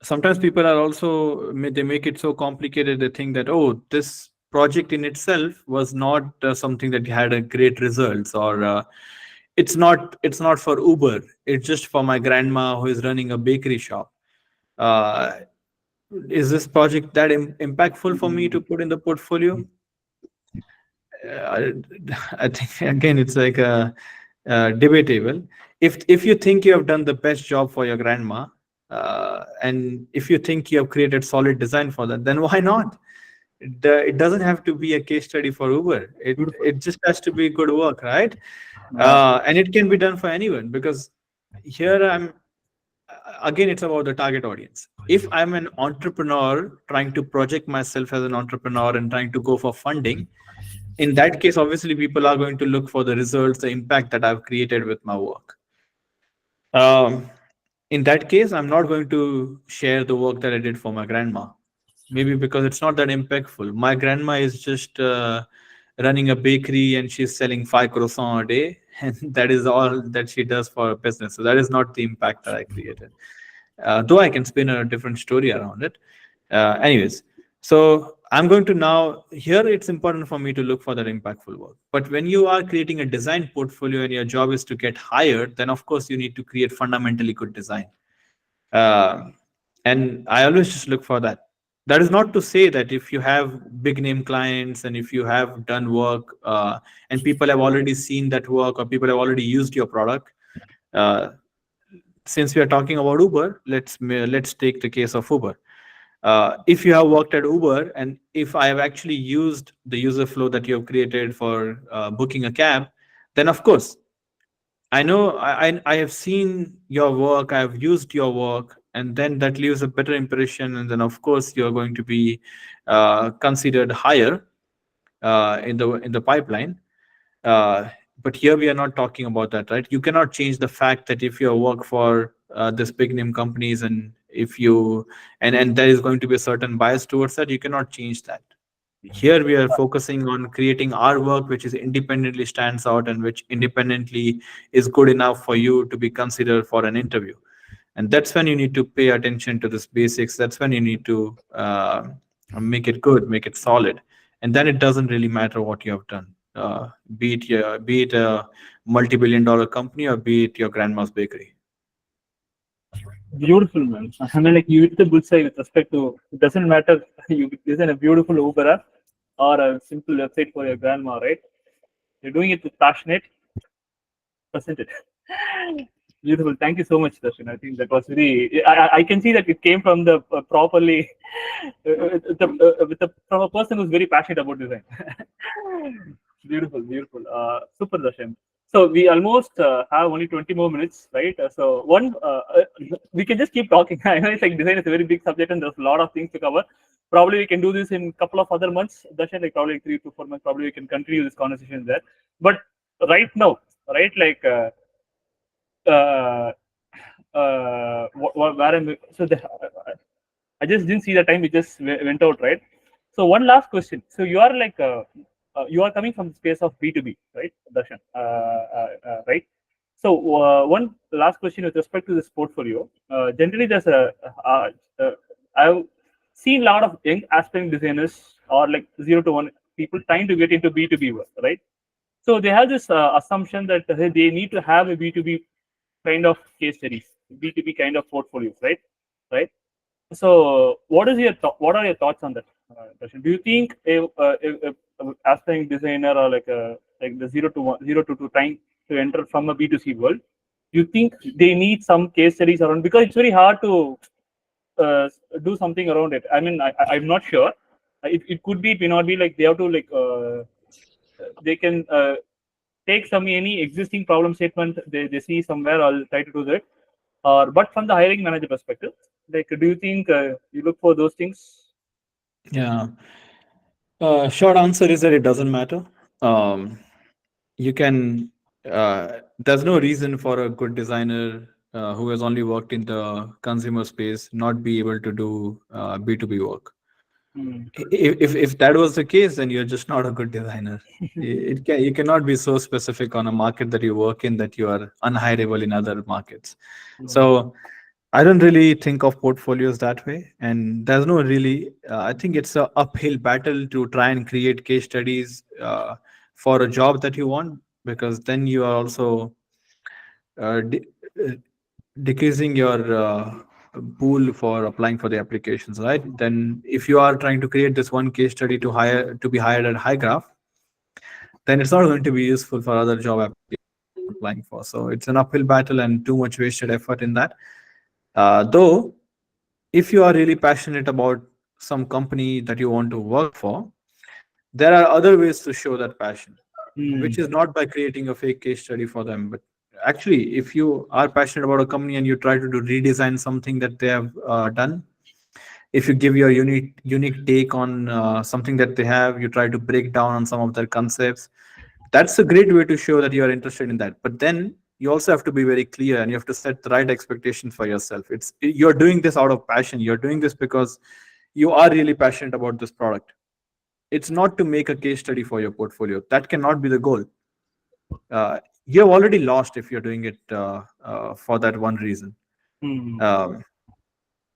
[SPEAKER 2] sometimes people are also they make it so complicated. They think that, oh, this project in itself was not something that had a great results, or it's not for Uber, it's just for my grandma who is running a bakery shop. uh, is this project that impactful for me to
[SPEAKER 1] Mm.
[SPEAKER 2] put in the portfolio? uh, I think again it's like a, debatable. If you think you have done the best job for your grandma, and if you think you have created solid design for that, then why not? It doesn't have to be a case study for Uber.
[SPEAKER 1] Beautiful.
[SPEAKER 2] It just has to be good work, right?
[SPEAKER 1] Yeah.
[SPEAKER 2] And it can be done for anyone, because here again, it's about the target audience. If I'm an entrepreneur trying to project myself as an entrepreneur and trying to go for funding, in that case, obviously, people are going to look for the results, the impact that I've created with my work. Um, in that case, I'm not going to share the work that I did for my grandma. Maybe because it's not that impactful. My grandma is just running a bakery and she's selling 5 croissants a day, and that is all that she does for her business. So that is not the impact that I created. Though I can spin a different story around it. Anyways, so I'm going to now, here it's important for me to look for that impactful work. But when you are creating a design portfolio and your job is to get hired, then of course you need to create fundamentally good design. Uh, and I always just look for that. That is not to say that if you have big name clients and if you have done work and people have already seen that work or people have already used your product. Uh, since we are talking about Uber, let's take the case of Uber. If you have worked at Uber and if I have actually used the user flow that you have created for booking a cab, then of course I know I have seen your work, I have used your work, and then that leaves a better impression, and then of course you're going to be considered higher in the pipeline. Uh, but here we are not talking about that, right? You cannot change the fact that if you work for this big name companies and if you and there is going to be a certain bias towards that, you cannot change that. Here we are focusing on creating our work which is independently stands out and which independently is good enough for you to be considered for an interview. And that's when you need to pay attention to this basics. That's when you need to make it good, make it solid, and then it doesn't really matter what you have done, be it a multi-billion-dollar company or be it your grandma's bakery.
[SPEAKER 1] Beautiful, man. I mean, like you hit the bullseye with respect to it doesn't matter you design a beautiful Uber app or a simple website for your grandma, right? You're doing it with passionate, present it. Beautiful. Thank you so much, Darshan. I think that was very. I can see that it came from the properly, from a person who's very passionate about design. Beautiful, beautiful. Super, Darshan. So we almost have only 20 more minutes, right? We can just keep talking. I know it's like design is a very big subject and there's a lot of things to cover. Probably we can do this in a couple of other months, Darshan, like probably 3 to 4 months. Probably we can continue this conversation there. But right now, right, like. Uh, where I'm so I just didn't see the time. It just went out, right? So one last question. So you are like you are coming from the space of B2B, right, Darshan? Right. So one last question with respect to this portfolio. Generally, there's I've seen a lot of young aspiring designers or like 0 to 1 people trying to get into B2B work, right? So they have this assumption that they need to have a B2B kind of case studies, B2B kind of portfolios, right? Right. So, what are your thoughts on that, Darshan? Do you think a aspiring designer or like the 0 to 1, 0 to 2 trying to enter from a B2C world, do you think they need some case studies around because it's very hard to do something around it? I mean, I'm not sure. It could be, it may not be like they have to they can take some any existing problem statement they see somewhere. I'll try to do that. Or but from the hiring manager perspective, like, do you think you look for those things?
[SPEAKER 2] Yeah. Short answer is that it doesn't matter. Um, you can. There's no reason for a good designer who has only worked in the consumer space not be able to do B2B work.
[SPEAKER 1] Hmm.
[SPEAKER 2] If that was the case, then you're just not a good designer. You cannot be so specific on a market that you work in that you are unhireable in other markets. So I don't really think of portfolios that way, and there's no really. I think it's a uphill battle to try and create case studies for a job that you want, because then you are also uh, de- uh, decreasing your pool for applying for the applications, right? Then if you are trying to create this one case study to be hired at Hygraph, then it's not going to be useful for other job applications applying for. So it's an uphill battle and too much wasted effort in that. Though, if you are really passionate about some company that you want to work for, there are other ways to show that passion,
[SPEAKER 1] Hmm.
[SPEAKER 2] which is not by creating a fake case study for them, but actually, if you are passionate about a company and you try to do redesign something that they have done, if you give your unique take on something that they have, you try to break down on some of their concepts. That's a great way to show that you are interested in that. But then you also have to be very clear and you have to set the right expectations for yourself. It's you're doing this out of passion. You're doing this because you are really passionate about this product. It's not to make a case study for your portfolio. That cannot be the goal. You've already lost if you're doing it for that one reason.
[SPEAKER 1] Hmm.
[SPEAKER 2] Um,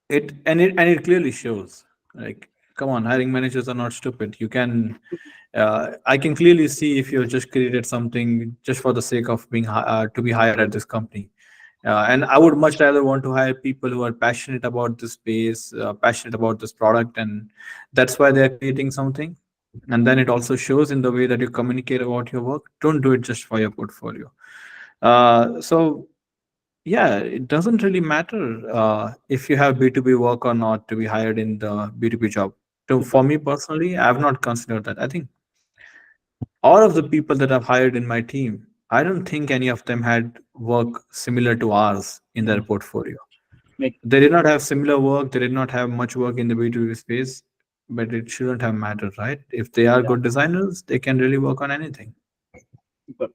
[SPEAKER 2] it clearly shows. Like, come on, hiring managers are not stupid. I can clearly see if you've just created something just for the sake of being to be hired at this company, And I would much rather want to hire people who are passionate about this space, passionate about this product, and that's why they're creating something. And then it also shows in the way that you communicate about your work. Don't do it just for your portfolio. So yeah, it doesn't really matter if you have B2B work or not to be hired in the B2B job. So
[SPEAKER 1] Super.
[SPEAKER 2] for me personally, I have not considered that. I think all of the people that I've hired in my team, I don't think any of them had work similar to ours in their
[SPEAKER 1] Mm.
[SPEAKER 2] portfolio.
[SPEAKER 1] Make
[SPEAKER 2] They did not have similar work, they did not have much work in the B2B space, but it shouldn't have mattered, right? If they are
[SPEAKER 1] yeah,
[SPEAKER 2] good designers, they can really work on anything.
[SPEAKER 1] super.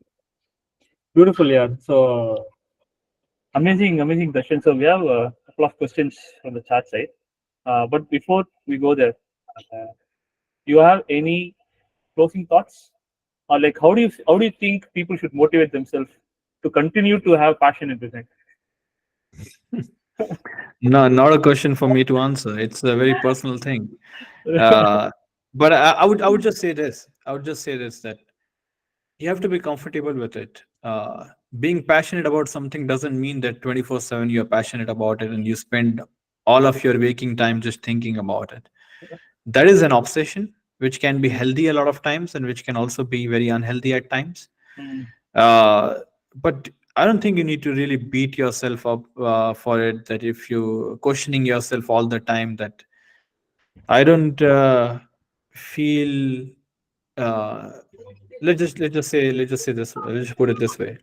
[SPEAKER 1] Beautiful, yeah. So amazing, amazing Darshan. So we have a couple of questions from the chat side. But before we go there, uh, do you have any closing thoughts? Or like how do you think people should motivate themselves to continue to have passion in design?
[SPEAKER 2] No, not a question for me to answer. It's a very personal thing. Uh, but I would just say this. I would just say this that you have to be comfortable with it. Being passionate about something doesn't mean that 24/7 you're passionate about it and you spend all of your waking time just thinking about it. That is an obsession, which can be healthy a lot of times and which can also be very unhealthy at times.
[SPEAKER 1] Mm,
[SPEAKER 2] Uh, but I don't think you need to really beat yourself up for it. That if you questioning yourself all the time, that I don't feel. Uh, let's just say this. Let's just put it this way: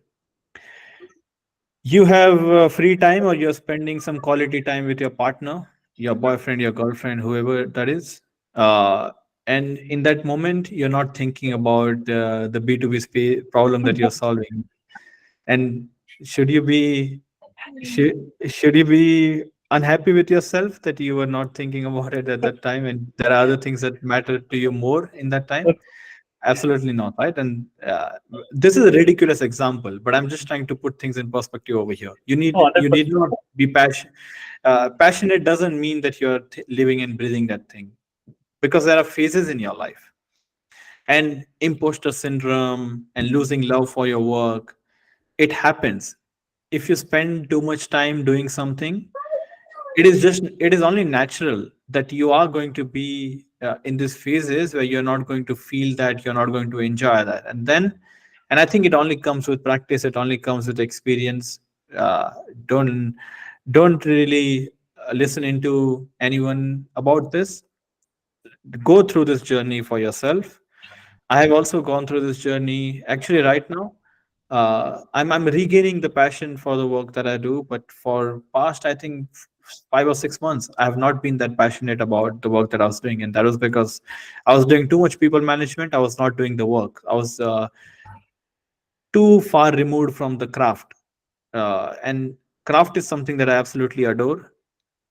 [SPEAKER 2] you have free time, or you're spending some quality time with your partner, your boyfriend, your girlfriend, whoever that is. Uh, and in that moment, you're not thinking about the B2B problem that you're solving. And should you be should you be unhappy with yourself that you were not thinking about it at that time, and there are other things that matter to you more in that time? Absolutely not, right? And this is a ridiculous example, but I'm just trying to put things in perspective over here. You
[SPEAKER 1] no,
[SPEAKER 2] need you need
[SPEAKER 1] 100%.
[SPEAKER 2] not be passionate. Passionate doesn't mean that you're living and breathing that thing, because there are phases in your life, and imposter syndrome and losing love for your work. It happens. If you spend too much time doing something, it is only natural that you are going to be in these phases where you're not going to feel that, you're not going to enjoy that, and I think it only comes with practice, it only comes with experience. uh, don't don't really listen into anyone about this. Go through this journey for yourself. I have also gone through this journey actually right now. I'm regaining the passion for the work that I do, but for past I think 5 or 6 months, I have not been that passionate about the work that I was doing, and that was because I was doing too much people management. I was not doing the work. I was too far removed from the craft, and craft is something that I absolutely adore,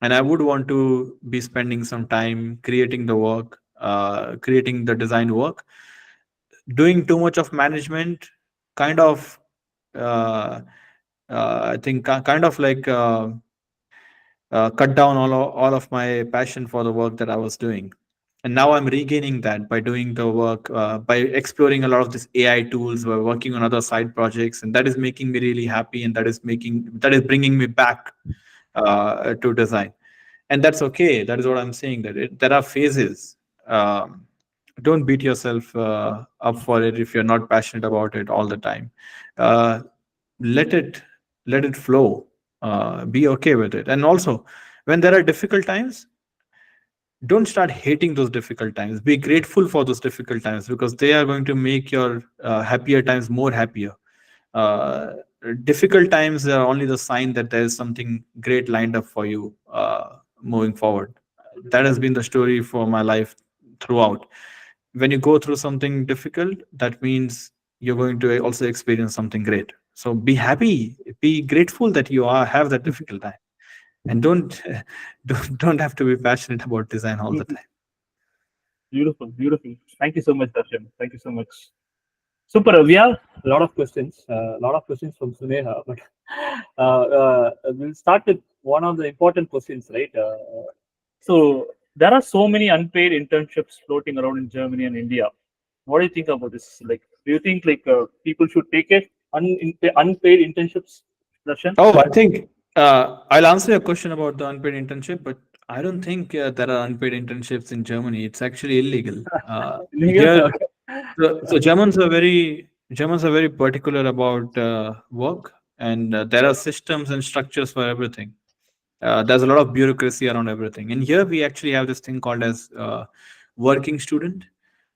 [SPEAKER 2] and I would want to be spending some time creating the work, creating the design work. Doing too much of management kind of uh, I think kind of like cut down all of my passion for the work that I was doing. And now I'm regaining that by doing the work, by exploring a lot of these AI tools, by working on other side projects, and that is making me really happy, and that is bringing me back to design. And that's okay. That is what I'm saying. There are phases. Um, don't beat yourself up for it if you're not passionate about it all the time. Uh, let it let it flow. Be okay with it. And also, when there are difficult times, don't start hating those difficult times. Be grateful for those difficult times, because they are going to make your happier times more happier. uh, Difficult times are only the sign that there is something great lined up for you moving forward. That has been the story for my life throughout. When you go through something difficult, that means you're going to also experience something great. So be happy, be grateful that you have that difficult time, and don't don't have to be passionate about design all the time.
[SPEAKER 1] Beautiful, beautiful. Thank you so much, Darshan. Thank you so much. Super. We have a lot of questions. A lot of questions from Suneha, but we'll start with one of the important questions, right? So there are so many unpaid internships floating around in Germany and India. What do you think about this? Like, do you think like people should take it unpaid internships? Darshan?
[SPEAKER 2] Oh, I think I'll answer your question about the unpaid internship, but I don't think there are unpaid internships in Germany. It's actually illegal.
[SPEAKER 1] Legal?
[SPEAKER 2] Here,
[SPEAKER 1] Okay.
[SPEAKER 2] so Germans are very particular about work, and there are systems and structures for everything. There's a lot of bureaucracy around everything, and here we actually have this thing called as working student.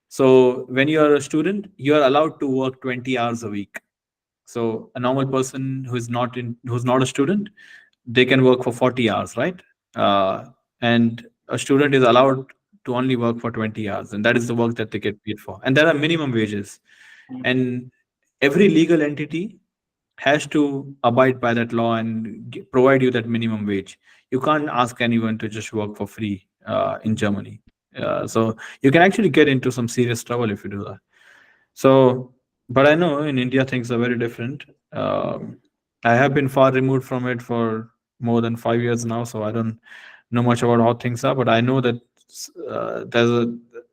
[SPEAKER 2] So when you are a student, you are allowed to work 20 hours a week. So a normal person who's not a student, they can work for 40 hours, right? And a student is allowed to only work for 20 hours, and that is the work that they get paid for. And there are minimum wages, and every legal entity has to abide by that law and provide you that minimum wage. You can't ask anyone to just work for free in Germany. So you can actually get into some serious trouble if you do that. So, but I know in India things are very different. I have been far removed from it for more than 5 years now, so I don't know much about how things are. But I know that there's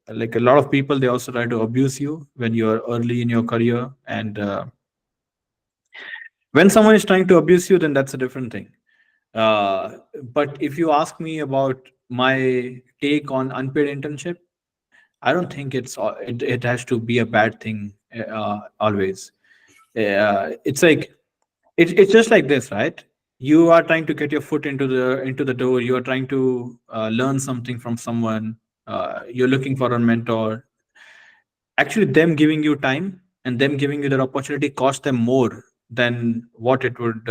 [SPEAKER 2] a lot of people. They also try to abuse you when you are early in your career, and when someone is trying to abuse you, then that's a different thing. But if you ask me about my take on unpaid internship, I don't think it has to be a bad thing always. It's like it's just like this, right? You are trying to get your foot into the door. You are trying to learn something from someone. You're looking for a mentor. Actually, them giving you time and them giving you that opportunity cost them more than what it would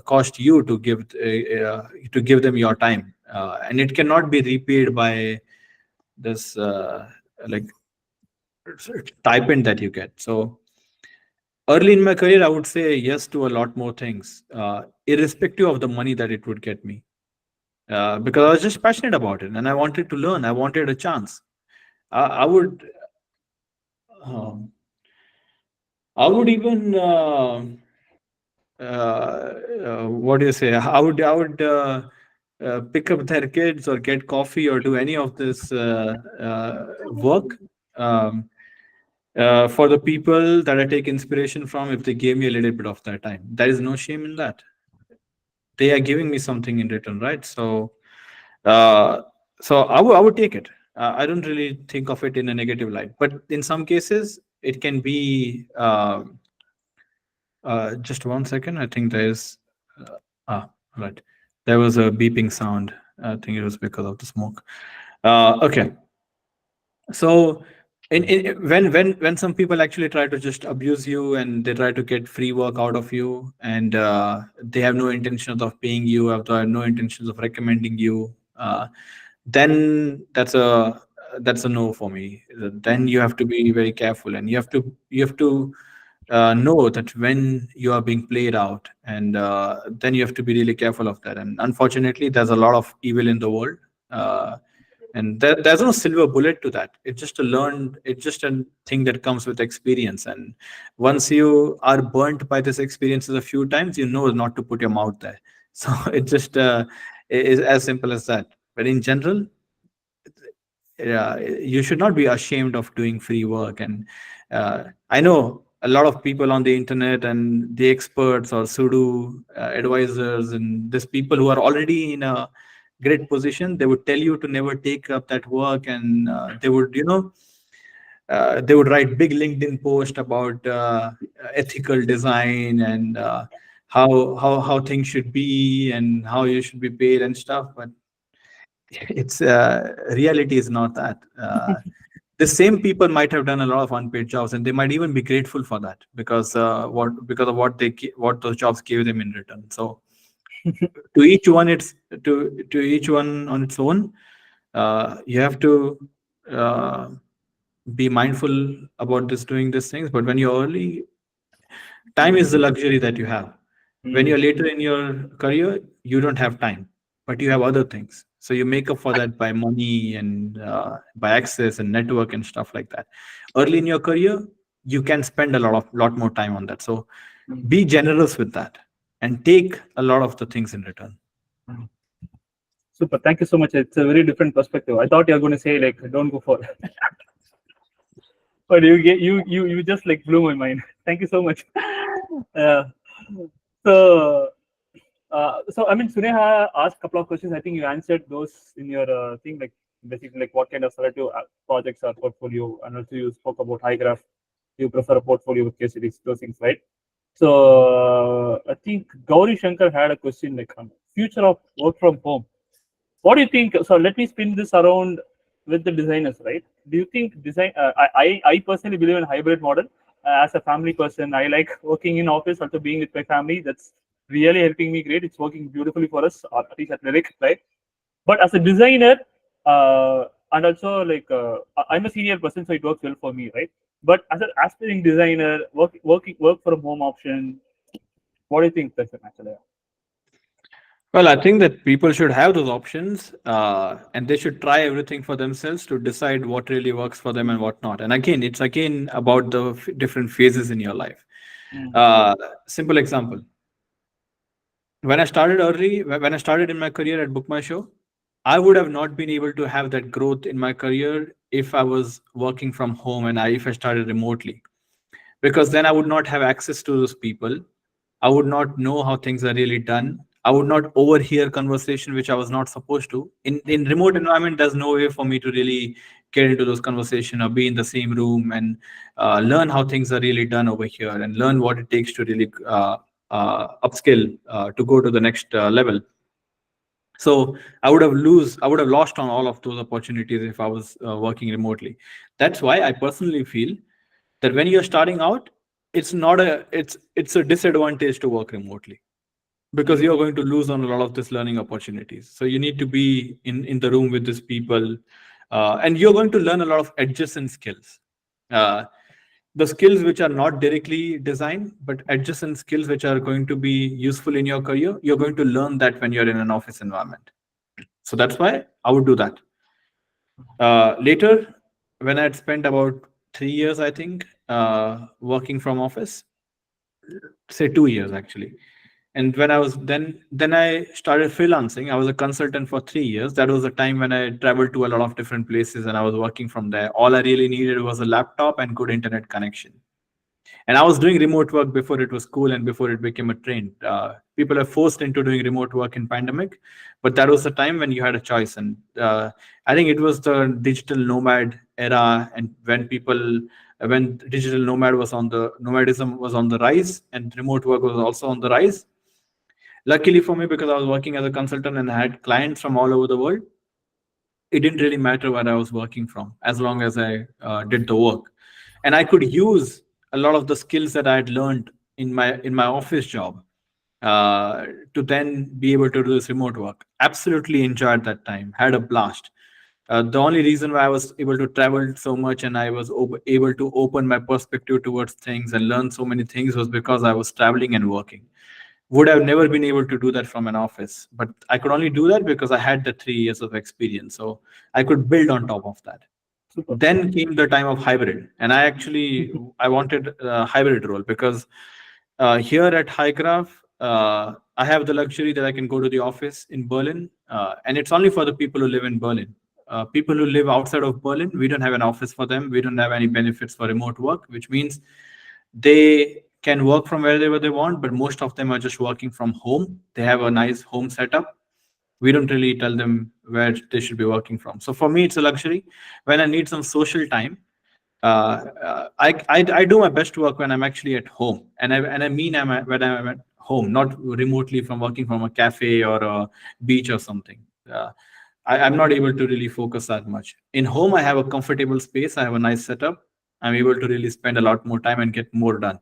[SPEAKER 2] cost you to give them your time, and it cannot be repaid by this like stipend that you get. So early in my career, I would say yes to a lot more things, irrespective of the money that it would get me, because I was just passionate about it and I wanted to learn. I wanted a chance. I would, um, I would even, what do you say? I would pick up their kids or get coffee or do any of this work. Um, for the people that I take inspiration from, if they gave me a little bit of their time, there is no shame in that. They are giving me something in return, right? Uh, so I would take it. I don't really think of it in a negative light, but in some cases, it can be. Just one second. I think there's. Right. There was a beeping sound. I think it was because of the smoke. Okay. So when some people actually try to just abuse you and they try to get free work out of you, and they have no intentions of paying you, have no intentions of recommending you, then that's a no for me. Then you have to be very careful, and you have to know that when you are being played out, and then you have to be really careful of that. And unfortunately, there's a lot of evil in the world. And there's no silver bullet to that. It's just a thing that comes with experience. And once you are burnt by this experiences a few times, you know not to put your mouth there. So it just is as simple as that. But in general, you should not be ashamed of doing free work. And I know a lot of people on the internet and the experts or pseudo advisors and these people who are already in a great position, they would tell you to never take up that work, and they would write big LinkedIn post about ethical design and how things should be and how you should be paid and stuff. But it's reality is not that. The same people might have done a lot of unpaid jobs, and they might even be grateful for that because because of what those jobs gave them in return. So to each one, to each one on its own. You have to uh, be mindful about this doing these things. But when you're early, time is the luxury that you have. When you're later in your career, you don't have time, but you have other things. So you make up for that by money and by access and network and stuff like that. Early in your career, you can spend a lot more time on that. So be generous with that and take a lot of the things in return.
[SPEAKER 1] Super. Thank you so much. It's a very different perspective. I thought you were going to say like don't go for it. But you just like blew my mind. Thank you so much. So, so I mean, Suneha asked a couple of questions. I think you answered those in your thing, like basically like what kind of selective projects or portfolio, and also you spoke about Hygraph. You prefer a portfolio with case studies, those things, right? So I think Gauri Shankar had a question like future of work from home. What do you think? So let me spin this around with the designers, right? Do you think design? I personally believe in hybrid model. As a family person, I like working in office, also being with my family. That's really helping me great. It's working beautifully for us, or at least at Lyric, right? But as a designer, and also like I'm a senior person, so it works well for me, right? But as an aspiring designer, work from home option. What do you think, that's actually?
[SPEAKER 2] Well, I think that people should have those options, and they should try everything for themselves to decide what really works for them and what not. And again, it's again about the different phases in your life.
[SPEAKER 1] Mm.
[SPEAKER 2] Uh, Simple example: when I started early, when I started in my career at Book My Show, I would have not been able to have that growth in my career if I was working from home and if I started remotely, because then I would not have access to those people. I would not know how things are really done. I would not overhear conversation which I was not supposed to. In remote environment, there's no way for me to really get into those conversation or be in the same room and learn how things are really done over here and learn what it takes to really upskill to go to the next level. So I would have lost on all of those opportunities if I was working remotely. That's why I personally feel that when you're starting out, it's a disadvantage to work remotely, because you're going to lose on a lot of this learning opportunities. So you need to be in the room with these people, and you're going to learn a lot of adjacent skills. Uh, the skills which are not directly designed, but adjacent skills which are going to be useful in your career, you're going to learn that when you're in an office environment. So that's why I would do that. Later, when I had spent about 3 years, I think, working from office, say 2 years actually. And when I was then I started freelancing. I was a consultant for 3 years. That was the time when I traveled to a lot of different places and I was working from there. All I really needed was a laptop and good internet connection. And I was doing remote work before it was cool and before it became a trend. People are forced into doing remote work in pandemic, but that was the time when you had a choice. And I think it was the digital nomad era, and when digital nomadism was on the rise, and remote work was also on the rise. Luckily for me, because I was working as a consultant and I had clients from all over the world, it didn't really matter where I was working from as long as I did the work, and I could use a lot of the skills that I had learned in my office job to then be able to do this remote work. Absolutely enjoyed that time, had a blast. The only reason why I was able to travel so much and I was able to open my perspective towards things and learn so many things was because I was traveling and working. Would have never been able to do that from an office, but I could only do that because I had the 3 years of experience, so I could build on top of that.
[SPEAKER 1] Super.
[SPEAKER 2] Then came the time of hybrid, and I wanted a hybrid role because here at Hygraph, I have the luxury that I can go to the office in Berlin, and it's only for the people who live in Berlin. People who live outside of Berlin, we don't have an office for them. We don't have any benefits for remote work, which means they can work from wherever they want, but most of them are just working from home. They have a nice home setup. We don't really tell them where they should be working from. So for me, it's a luxury. When I need some social time, I do my best work when I'm actually at home, and I mean when I'm at home, not remotely from working from a cafe or a beach or something. I'm not able to really focus that much. In home, I have a comfortable space. I have a nice setup. I'm able to really spend a lot more time and get more done.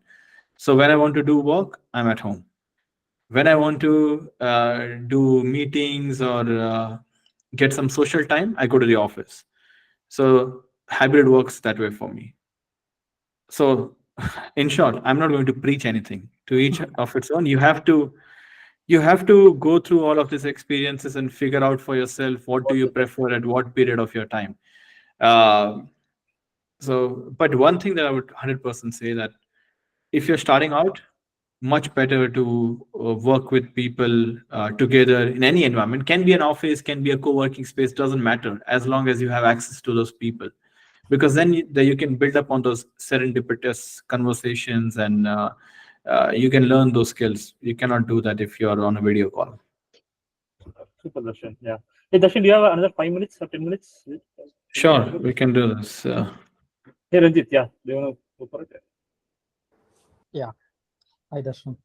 [SPEAKER 2] So when I want to do work, I'm at home. When I want to do meetings or get some social time, I go to the office. So hybrid works that way for me. So in short, I'm not going to preach anything. To each of its own. You have to go through all of these experiences and figure out for yourself what do
[SPEAKER 1] What
[SPEAKER 2] you
[SPEAKER 1] is that?
[SPEAKER 2] prefer at what period of your time. Uh, but one thing that I would 100% say that if you're starting out, much better to work with people together in any environment. Can be an office, can be a co-working space, doesn't matter as long as you have access to those people, because then you can build up on those serendipitous conversations and you can learn those skills. You cannot do that if you are on a video call.
[SPEAKER 1] Super, Darshan. Yeah. Hey, Darshan, do you have another 5 minutes or 10 minutes?
[SPEAKER 2] Sure, we can do this.
[SPEAKER 1] Hey, Ranjit, yeah. Do you want to go for it?
[SPEAKER 3] Yeah, hi Darshan.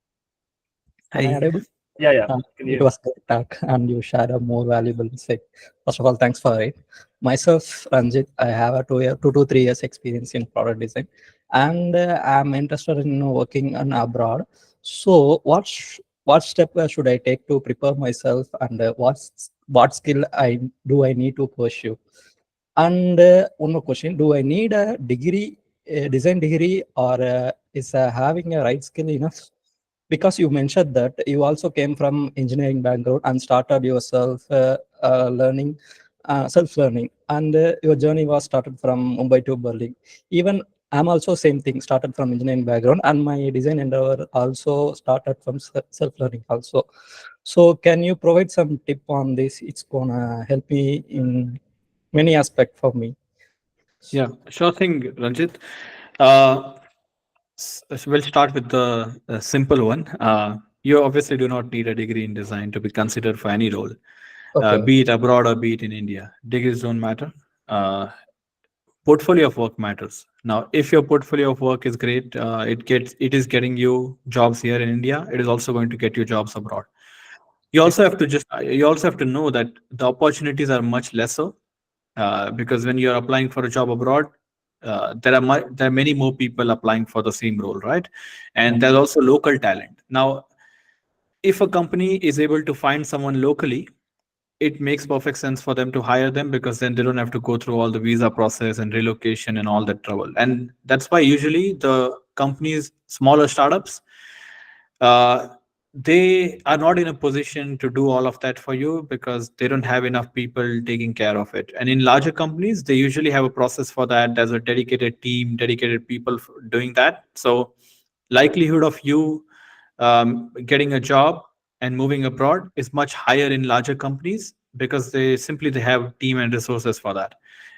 [SPEAKER 3] Am I
[SPEAKER 2] Hi.
[SPEAKER 3] audible?
[SPEAKER 1] Yeah, yeah. Can
[SPEAKER 3] It
[SPEAKER 1] you?
[SPEAKER 3] was great talk, and you shared a more valuable insight. First of all, thanks for it. Myself, Ranjit, I have a 2 to 3 years experience in product design, and I'm interested in working on abroad. So, what step should I take to prepare myself, and what skill I need to pursue? And one more question: do I need a degree, a design degree, or is having a right skill enough? Because you mentioned that you also came from engineering background and started yourself learning, self-learning, and your journey was started from Mumbai to Berlin. Even I'm also same thing, started from engineering background, and my design endeavor also started from self-learning also. So can you provide some tip on this? It's gonna help me in many aspects for me.
[SPEAKER 2] Yeah, sure thing, Ranjit. Uh, we'll start with the simple one. You obviously do not need a degree in design to be considered for any role,
[SPEAKER 3] Okay.
[SPEAKER 2] be it abroad or be it in India. Degrees don't matter. Uh, Portfolio of work matters. Now, if your portfolio of work is great, it is getting you jobs here in India. It is also going to get you jobs abroad. You also have to know that the opportunities are much lesser, because when you are applying for a job abroad, there are many more people applying for the same role, right? And there's also local talent. Now, if a company is able to find someone locally, it makes perfect sense for them to hire them, because then they don't have to go through all the visa process and relocation and all that trouble. And that's why usually the companies, smaller startups, uh, they are not in a position to do all of that for you, because they don't have enough people taking care of it. And in larger companies, they usually have a process for that. There's a dedicated team, dedicated people doing that. So likelihood of you getting a job and moving abroad is much higher in larger companies, because they have team and resources for that.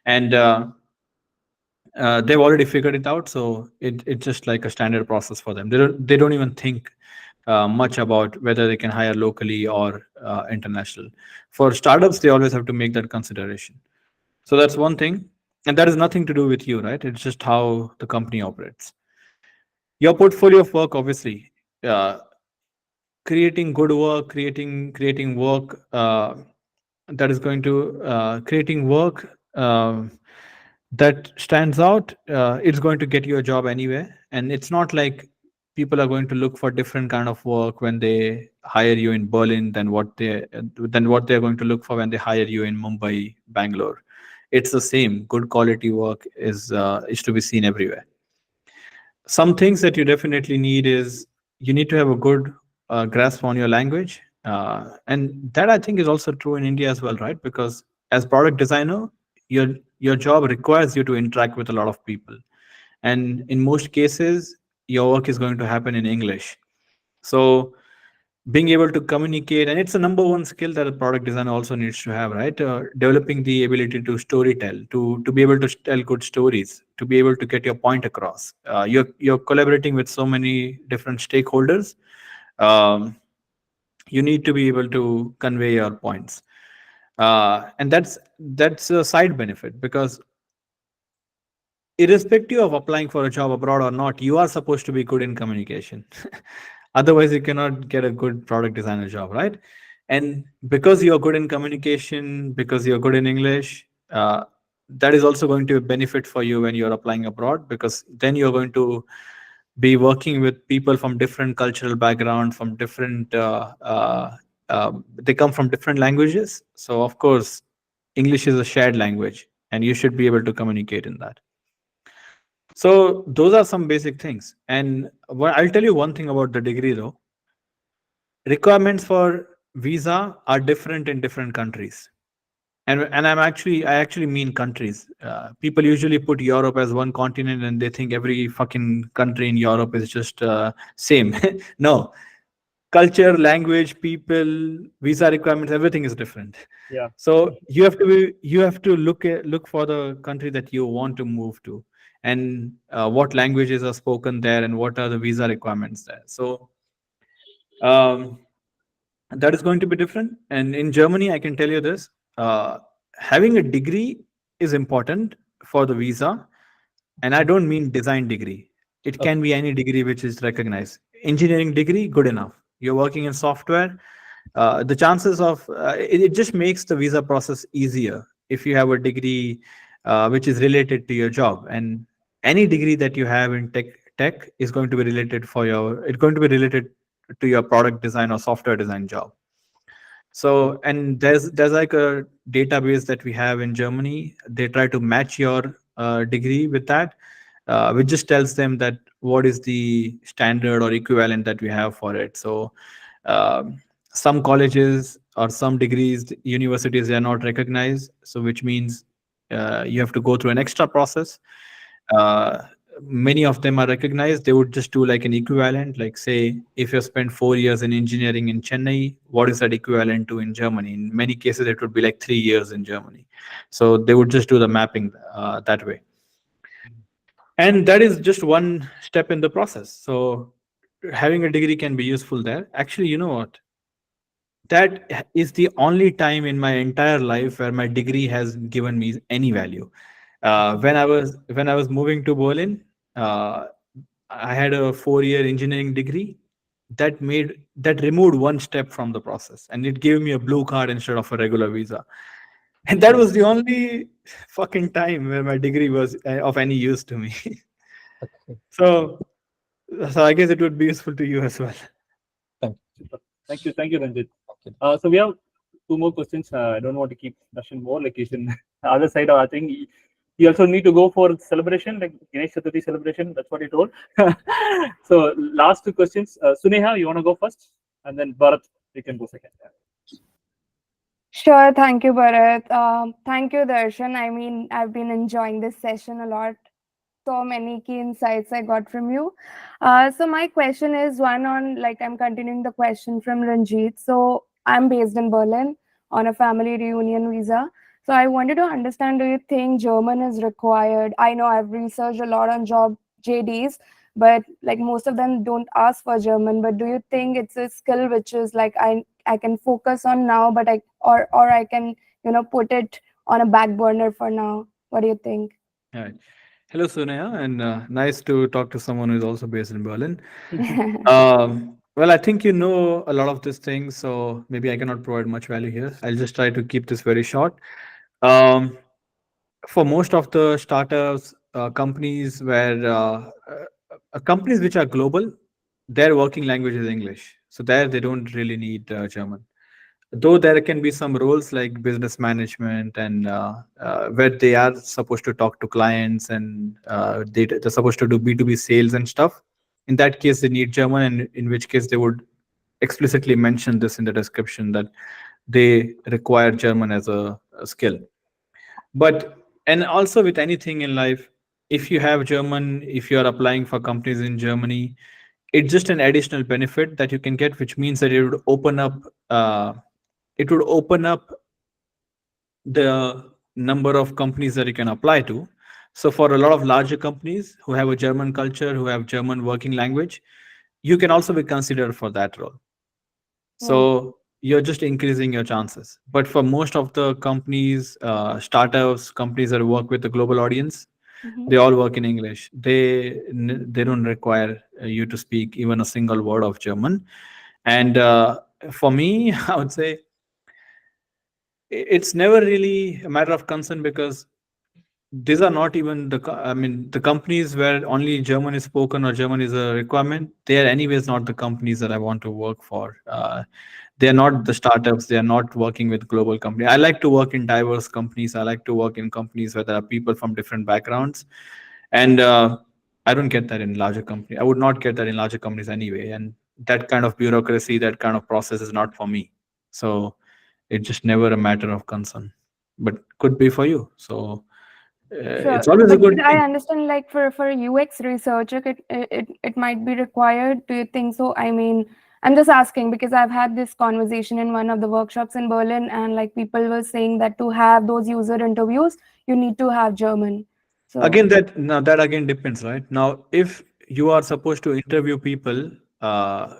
[SPEAKER 2] And they've already figured it out, so it's just like a standard process for them. They don't even think much about whether they can hire locally or international. For startups, they always have to make that consideration. So that's one thing, and that has nothing to do with you, right? It's just how the company operates. Your portfolio of work, obviously, uh, creating good work, creating work that is going to creating work that stands out. It's going to get you a job anyway, and it's not like people are going to look for different kind of work when they hire you in Berlin than what they're going to look for when they hire you in Mumbai, Bangalore. It's the same. Good quality work is to be seen everywhere. Some things that you definitely need is you need to have a good grasp on your language, and that I think is also true in India as well, right? Because as product designer, your your job requires you to interact with a lot of people, and in most cases your work is going to happen in English. So being able to communicate, and it's a number one skill that a product designer also needs to have, right? Developing the ability to story tell, to be able to tell good stories, to be able to get your point across. You're collaborating with so many different stakeholders. um, you need to be able to convey your points, and that's a side benefit, because irrespective of applying for a job abroad or not, you are supposed to be good in communication. Otherwise, you cannot get a good product designer job, right? And because you're good in communication, because you're good in English, that is also going to be a benefit for you when you're applying abroad, because then you're going to be working with people from different cultural background, from different they come from different languages. So of course, English is a shared language, and you should be able to communicate in that. So those are some basic things. And I'll tell you one thing about the degree though. Requirements for visa are different in different countries. And I actually mean countries. People usually put Europe as one continent, and they think every fucking country in Europe is just same. No, culture, language, people, visa requirements, everything is different.
[SPEAKER 1] Yeah.
[SPEAKER 2] So you have to look for the country that you want to move to, and what languages are spoken there, and what are the visa requirements there. So um, that is going to be different. And in Germany, I can tell you this: having a degree is important for the visa, and I don't mean design degree. It
[SPEAKER 1] Okay.
[SPEAKER 2] can be any degree which is recognized. Engineering degree, good enough. You're working in software, the chances of it just makes the visa process easier if you have a degree which is related to your job. And any degree that you have in tech is going to be related for your it's going to be related to your product design or software design job. So, and there's like a database that we have in Germany. They try to match your degree with that, which just tells them that what is the standard or equivalent that we have for it. So, some colleges or some degrees, universities, they are not recognized. So, which means you have to go through an extra process. uh, Many of them are recognized. They would just do like an equivalent, like say if you spent 4 years in engineering in Chennai, what is that equivalent to in Germany? In many cases it would be like 3 years in Germany. So they would just do the mapping that way, and that is just one step in the process. So having a degree can be useful there. Actually, you know what, that is the only time in my entire life where my degree has given me any value. When I was moving to Berlin, uh, I had a 4 year engineering degree that removed one step from the process, and it gave me a blue card instead of a regular visa. And that was the only fucking time where my degree was of any use to me.
[SPEAKER 3] Okay.
[SPEAKER 2] so, so I guess it would be useful to you as well.
[SPEAKER 3] Thank
[SPEAKER 1] Super. Thank you, Ranjit.
[SPEAKER 3] you.
[SPEAKER 1] So we have two more questions. I don't want to keep Darshan more. Like he's in the other side. I think you also need to go for celebration, like Ganesh Chaturthi celebration. That's what he told. So last two questions. Suneha, you want to go first, and then Bharat, you can go second.
[SPEAKER 4] Sure, thank you, Bharat. Thank you, Darshan. I mean, I've been enjoying this session a lot. So many key insights I got from you. So my question is one on, like, I'm continuing the question from Ranjit. So I'm based in Berlin on a family reunion visa. So I wanted to understand, do you think German is required? I know I've researched a lot on job JDs, but like most of them don't ask for German. But do you think it's a skill which is like I can focus on now, but or I can put it on a back burner for now? What do you think?
[SPEAKER 2] All right. Hello, Sunaya, and nice to talk to someone who's also based in Berlin. Well, I think you know a lot of these things, so maybe I cannot provide much value here. I'll just try to keep this very short. Um, for most of the startups, companies companies which are global, their working language is English. So there they don't really need German. Though there can be some roles like business management and where they are supposed to talk to clients and they're supposed to do B2B sales and stuff. In that case, they need German, and in which case they would explicitly mention this in the description that they require German as a skill. But and also with anything in life, if you have German, if you are applying for companies in Germany, it's just an additional benefit that you can get, which means that uh, it would open up the number of companies that you can apply to. So for a lot of larger companies who have a German culture, who have German working language, you can also be considered for that role.
[SPEAKER 4] Right.
[SPEAKER 2] So you're just increasing your chances. But for most of the companies, startups, companies that work with a global audience,
[SPEAKER 4] Mhm.
[SPEAKER 2] they all work in English. They don't require you to speak even a single word of German. And for me, I would say it's never really a matter of concern, because these are not even I mean, the companies where only German is spoken or German is a requirement, they are anyways not the companies that I want to work for. They are not the startups. They are not working with global companies. I like to work in diverse companies. I like to work in companies where there are people from different backgrounds. And I don't get that in larger companies. I would not get that in larger companies anyway. And that kind of bureaucracy, that kind of process is not for me. So it's just never a matter of concern, but could be for you. So
[SPEAKER 4] Sure,
[SPEAKER 2] it's always a
[SPEAKER 4] but
[SPEAKER 2] good
[SPEAKER 4] I
[SPEAKER 2] thing.
[SPEAKER 4] understand like for a UX researcher, it might be required. Do you think so? I mean, I'm just asking because I've had this conversation in one of the workshops in Berlin, and like people were saying that to have those user interviews, you need to have German. So
[SPEAKER 2] Again, that again depends, right? Now, if you are supposed to interview people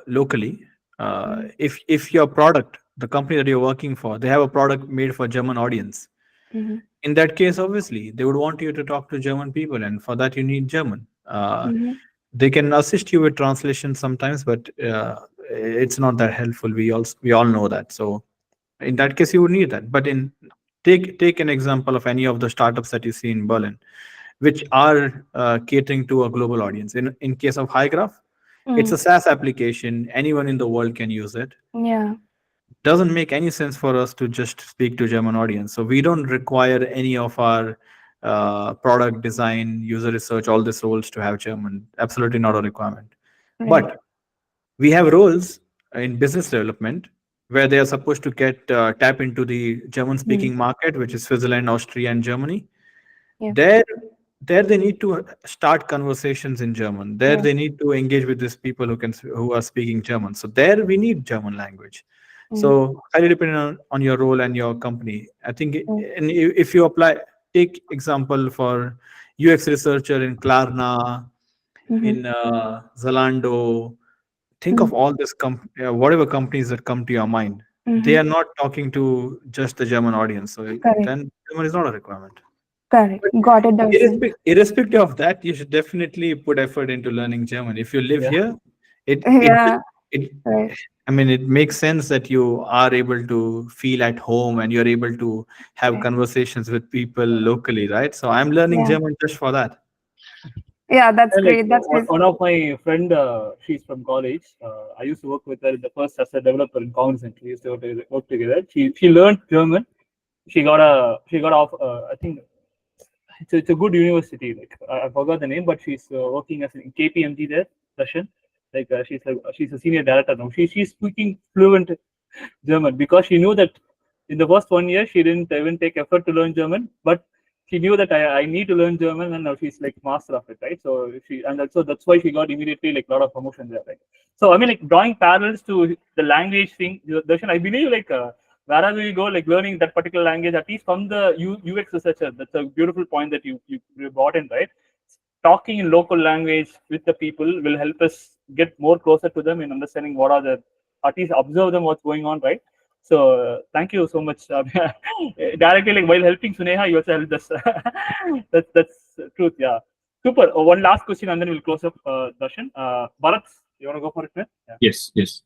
[SPEAKER 2] locally, if your product, the company that you're working for, they have a product made for German audience,
[SPEAKER 4] Mhm.
[SPEAKER 2] in that case, obviously, they would want you to talk to German people, and for that, you need German.
[SPEAKER 4] Mhm.
[SPEAKER 2] They can assist you with translation sometimes, but it's not that helpful. We all know that. So in that case, you would need that. But take an example of any of the startups that you see in Berlin, which are catering to a global audience. In case of Hygraph, it's a SaaS application. Anyone in the world can use it.
[SPEAKER 4] Yeah.
[SPEAKER 2] Doesn't make any sense for us to just speak to German audience. So we don't require any of our product design, user research, all these roles to have German. Absolutely not a requirement.
[SPEAKER 4] Right.
[SPEAKER 2] But we have roles in business development where they are supposed to get tap into the German speaking market, which is Switzerland, Austria, and Germany.
[SPEAKER 4] Yeah.
[SPEAKER 2] There they need to start conversations in German. There
[SPEAKER 4] Yeah.
[SPEAKER 2] they need to engage with these people who are speaking German. So there we need German language. So highly depending on your role and your company. I think and if you take example for UX researcher in Klarna, in Zalando, think of all this whatever companies that come to your mind. They are not talking to just the German audience. So
[SPEAKER 4] Correct.
[SPEAKER 2] then German is not a requirement.
[SPEAKER 4] Correct.
[SPEAKER 2] But
[SPEAKER 4] Got it, Darshan.
[SPEAKER 2] irrespective of that, you should definitely put effort into learning German. If you live
[SPEAKER 1] Yeah.
[SPEAKER 2] here, it
[SPEAKER 4] Yeah.
[SPEAKER 2] it
[SPEAKER 4] Right.
[SPEAKER 2] I mean, it makes sense that you are able to feel at home and you're able to have
[SPEAKER 4] Right.
[SPEAKER 2] conversations with people locally, right? So I'm learning
[SPEAKER 4] Yeah.
[SPEAKER 2] German just for that.
[SPEAKER 4] Yeah. That's
[SPEAKER 1] And like
[SPEAKER 4] great. That's great.
[SPEAKER 1] one of my friend, she's from college. I used to work with her in the first as a developer in Cognizant. We used to work together. She learned German. She got off. I think it's a good university. Like I forgot the name, but she's working as in KPMG there, Russian. Like she's a senior director now. She's speaking fluent German because she knew that in the first 1 year she didn't even take effort to learn German, but she knew that I need to learn German, and now she's like master of it, right? So that's why she got immediately like a lot of promotion there, right? So I mean, like drawing parallels to the language thing, Darshan, I believe like wherever you go, like learning that particular language, at least from the UX researcher, that's a beautiful point that you brought in, right? Talking in local language with the people will help us get more closer to them in understanding what are the, at least observe them what's going on, right? So thank you so much. Directly, like while helping Suneha, you also helped us. That's truth. Yeah, super. One last question, and then we'll close up. Darshan, Bharat, you want to go for it, man? Yeah.
[SPEAKER 5] Yes, yes.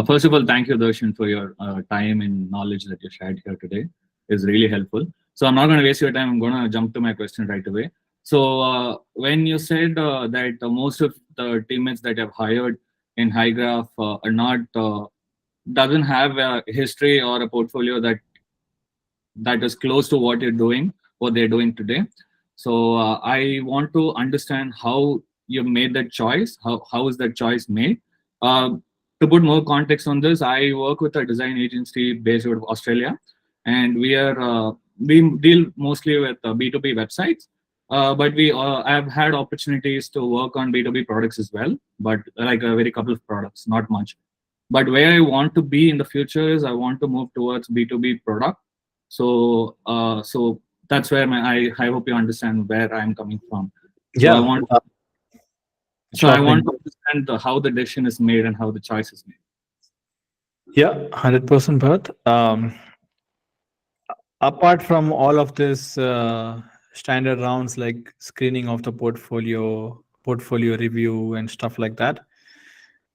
[SPEAKER 5] First of all, thank you, Darshan, for your time and knowledge that you shared here today. It's really helpful. So I'm not going to waste your time. I'm going to jump to my question right away. So when you said that most of the teammates that you've hired in Hygraph are not doesn't have a history or a portfolio that is close to what they're doing today. So I want to understand how you made that choice. How is that choice made? Uh, to put more context on this, I work with a design agency based out of Australia, and we deal mostly with B2B websites. But I've had opportunities to work on B2B products as well, but like a very couple of products, not much. But where I want to be in the future is I want to move towards B2B product. So that's where I hope you understand where I'm coming from. So
[SPEAKER 2] Yeah.
[SPEAKER 5] I
[SPEAKER 2] Sure
[SPEAKER 5] want
[SPEAKER 2] thing.
[SPEAKER 5] to understand how the decision is made and how the choice is made.
[SPEAKER 2] Yeah, 100%, Bharat. Apart from all of this standard rounds like screening of the portfolio review and stuff like that,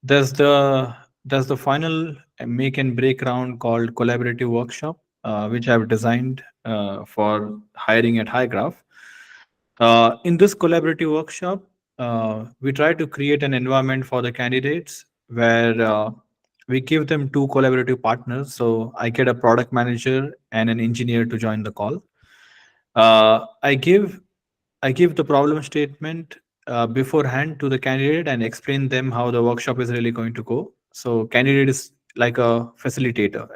[SPEAKER 2] there's the final make and break round called collaborative workshop, which I've designed for hiring at Hygraph. In this collaborative workshop, we try to create an environment for the candidates where we give them two collaborative partners. So I get a product manager and an engineer to join the call. I give the problem statement beforehand to the candidate and explain them how the workshop is really going to go. So candidate is like a facilitator.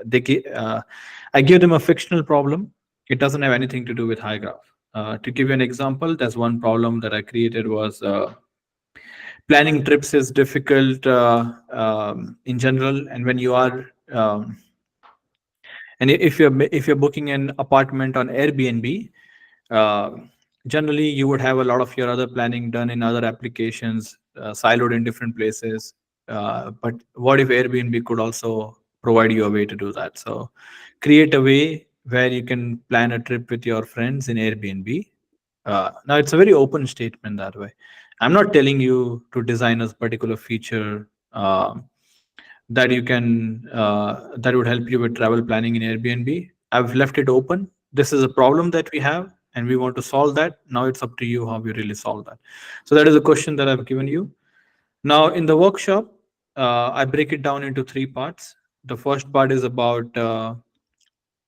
[SPEAKER 2] I give them a fictional problem. It doesn't have anything to do with Hygraph. To give you an example, there's one problem that I created was planning trips is difficult in general, and when you are and if you're booking an apartment on Airbnb, uh, generally you would have a lot of your other planning done in other applications, siloed in different places. But what if Airbnb could also provide you a way to do that? So create a way where you can plan a trip with your friends in Airbnb. Now it's a very open statement that way. I'm not telling you to design a particular feature that you can that would help you with travel planning in Airbnb. I've left it open. This is a problem that we have, and we want to solve that. Now it's up to you how you really solve that. So that is a question that I've given you. Now in the workshop, I break it down into three parts. The first part is about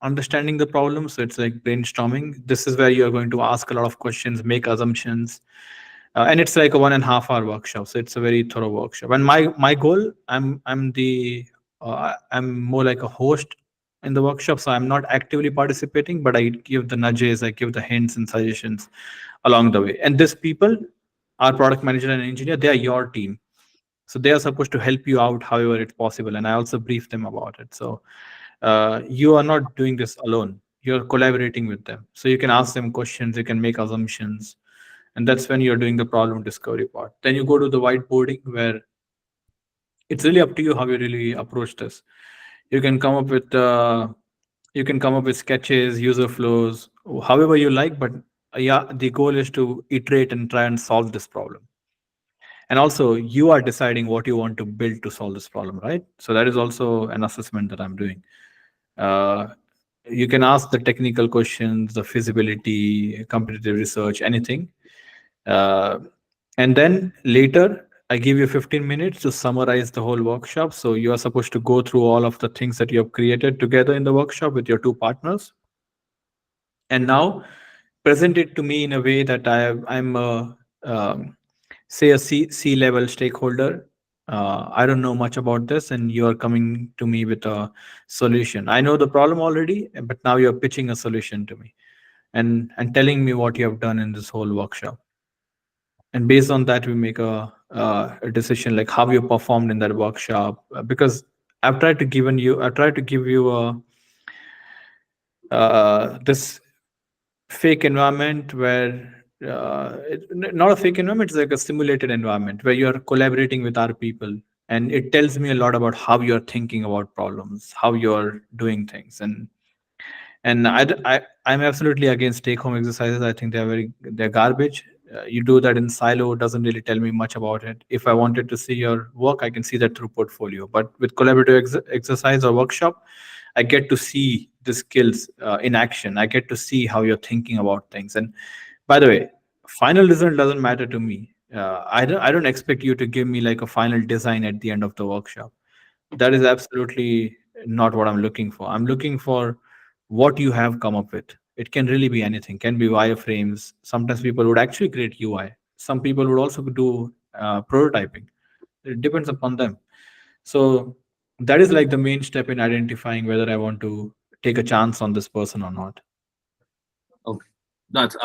[SPEAKER 2] understanding the problem. So it's like brainstorming. This is where you're going to ask a lot of questions, make assumptions, and it's like a 1.5 hour workshop. So it's a very thorough workshop. And my goal, I'm more like a host in the workshop. So I'm not actively participating, but I give the nudges, I give the hints and suggestions along the way. And these people, our product manager and engineer, they are your team. So they are supposed to help you out however it's possible. And I also brief them about it. So you are not doing this alone. You're collaborating with them. So you can ask them questions, you can make assumptions. And that's when you're doing the problem discovery part. Then you go to the whiteboarding, where it's really up to you how you really approach this. You can come up with sketches, user flows, however you like. But yeah, the goal is to iterate and try and solve this problem. And also, you are deciding what you want to build to solve this problem, right? So that is also an assessment that I'm doing. You can ask the technical questions, the feasibility, competitive research, anything. And then later, I give you 15 minutes to summarize the whole workshop. So you are supposed to go through all of the things that you have created together in the workshop with your two partners. And now present it to me in a way that I'm say a C-level stakeholder. I don't know much about this, and you are coming to me with a solution. I know the problem already, but now you're pitching a solution to me and telling me what you have done in this whole workshop. And based on that, we make a decision like how you performed in that workshop. Because I've tried to give you this fake environment where not a fake environment, it's like a simulated environment where you're collaborating with our people, and it tells me a lot about how you're thinking about problems, how you're doing things. And I'm absolutely against take home exercises. I think they're garbage. You do that in silo, doesn't really tell me much about it. If I wanted to see your work, I can see that through portfolio. But with collaborative exercise or workshop, I get to see the skills in action. I get to see how you're thinking about things. And by the way, final result doesn't matter to me. I don't expect you to give me like a final design at the end of the workshop. That is absolutely not what I'm looking for. I'm looking for what you have come up with. It can really be anything. Can be wireframes. Sometimes people would actually create UI. Some people would also do prototyping. It depends upon them. So that is like the main step in identifying whether I want to take a chance on this person or not.
[SPEAKER 5] Okay, that's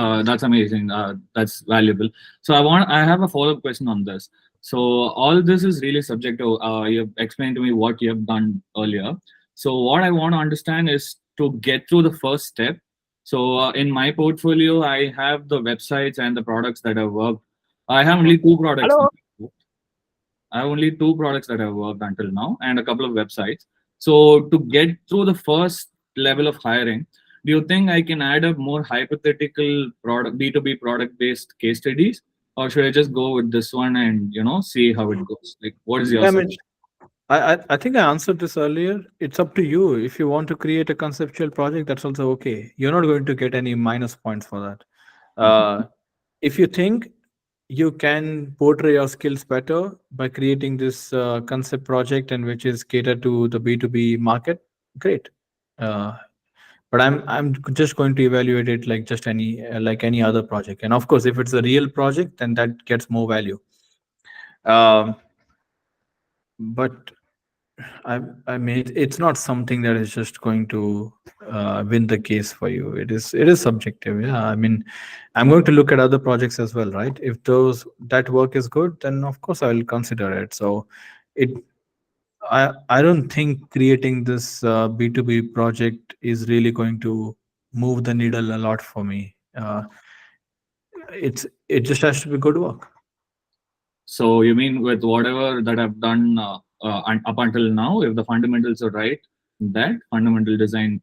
[SPEAKER 5] amazing. That's valuable. So I have a follow-up question on this. So all this is really subject to you've explained to me what you have done earlier. So what I want to understand is to get through the first step. So in my portfolio, I have the websites and the products that I've worked. I have only two products.
[SPEAKER 1] Hello.
[SPEAKER 5] I have only two products that I've worked until now and a couple of websites. So to get through the first level of hiring, do you think I can add up more hypothetical product B2B product based case studies, or should I just go with this one and see how it goes? Like, what is your
[SPEAKER 2] I mean,
[SPEAKER 5] suggestion?
[SPEAKER 2] I think I answered this earlier. It's up to you. If you want to create a conceptual project, that's also okay. You're not going to get any minus points for that. If you think you can portray your skills better by creating this concept project and which is catered to the B2B market, great. But I'm just going to evaluate it like just any other project. And of course, if it's a real project, then that gets more value. But I mean, it's not something that is just going to win the case for you. It is subjective. Yeah, I mean, I'm going to look at other projects as well, right? If that work is good, then of course I will consider it. So, it I don't think creating this B2B project is really going to move the needle a lot for me. It just has to be good work.
[SPEAKER 5] So you mean with whatever that I've done and up until now, if the fundamentals are right, that fundamental design,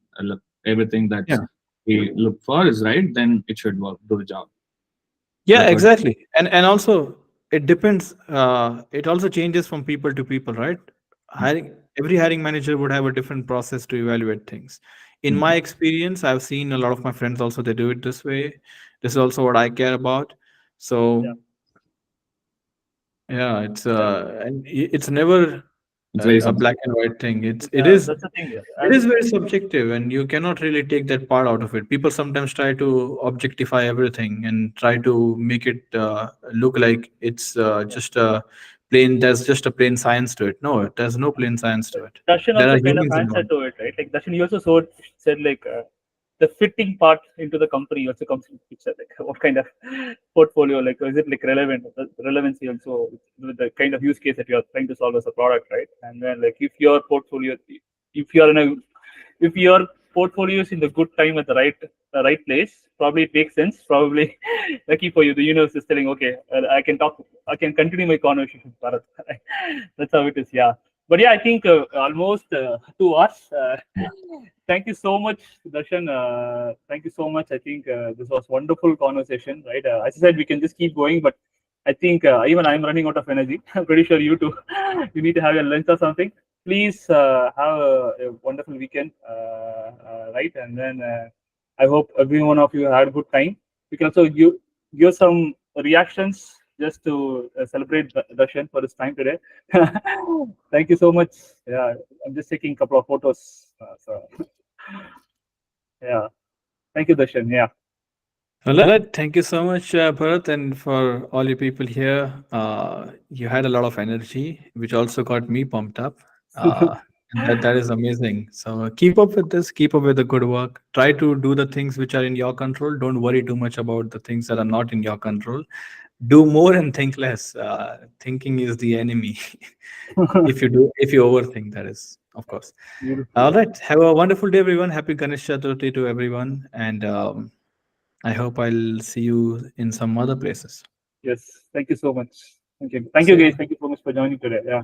[SPEAKER 5] everything that
[SPEAKER 2] Yeah.
[SPEAKER 5] we look for is right, then it should work, do the job.
[SPEAKER 2] Yeah,
[SPEAKER 5] That's what-
[SPEAKER 2] exactly. And also it depends. It also changes from people to people, right? Every hiring manager would have a different process to evaluate things. In my experience, I've seen a lot of my friends also they do it this way. This is also what I care about. So yeah, it's never
[SPEAKER 5] It's very
[SPEAKER 2] a black
[SPEAKER 5] subjective.
[SPEAKER 2] and white thing. It
[SPEAKER 1] Yeah,
[SPEAKER 2] is
[SPEAKER 1] that's the thing. Yeah.
[SPEAKER 2] it is very subjective, and you cannot really take that part out of it. People sometimes try to objectify everything and try to make it look like it's just a there's just a plain science to it. No, there's no plain science to it.
[SPEAKER 1] Darshan
[SPEAKER 2] There are
[SPEAKER 1] also kind of
[SPEAKER 2] humans
[SPEAKER 1] answered
[SPEAKER 2] involved.
[SPEAKER 1] to it, right? Like Darshan, you also said like the fitting part into the company also comes into picture. Like what kind of portfolio, like is it like relevant? The relevancy also with the kind of use case that you are trying to solve as a product, right? And then like if your portfolio, if you are in a, if your portfolio is in the good time at the right place, probably it makes sense. Probably lucky for you, the universe is telling, okay, I can continue my conversation with Bharat. That's how it is, yeah. But yeah, I think almost 2 hours. Thank you so much, Darshan. Thank you so much. I think this was wonderful conversation, right? As I said, we can just keep going, but I think even I'm running out of energy. I'm pretty sure you too. You need to have your lunch or something. Please have a wonderful weekend, right? And then I hope every one of you had a good time. You can also give some reactions just to celebrate Darshan for his time today. Thank you so much. Yeah, I'm just taking a couple of photos. So yeah, thank you, Darshan. Yeah.
[SPEAKER 2] All right, thank you so much, Bharat, and for all you people here. You had a lot of energy, which also got me pumped up. And that is amazing. So keep up with this. Keep up with the good work. Try to do the things which are in your control. Don't worry too much about the things that are not in your control. Do more and think less. Thinking is the enemy. If you overthink, that is, of course.
[SPEAKER 1] Beautiful.
[SPEAKER 2] All right. Have a wonderful day, everyone. Happy Ganesh Chaturthi to everyone, and I hope I'll see you in some other places.
[SPEAKER 1] Yes, thank you so much. Thank you. Thank you, guys. Thank you so much for joining today. Yeah.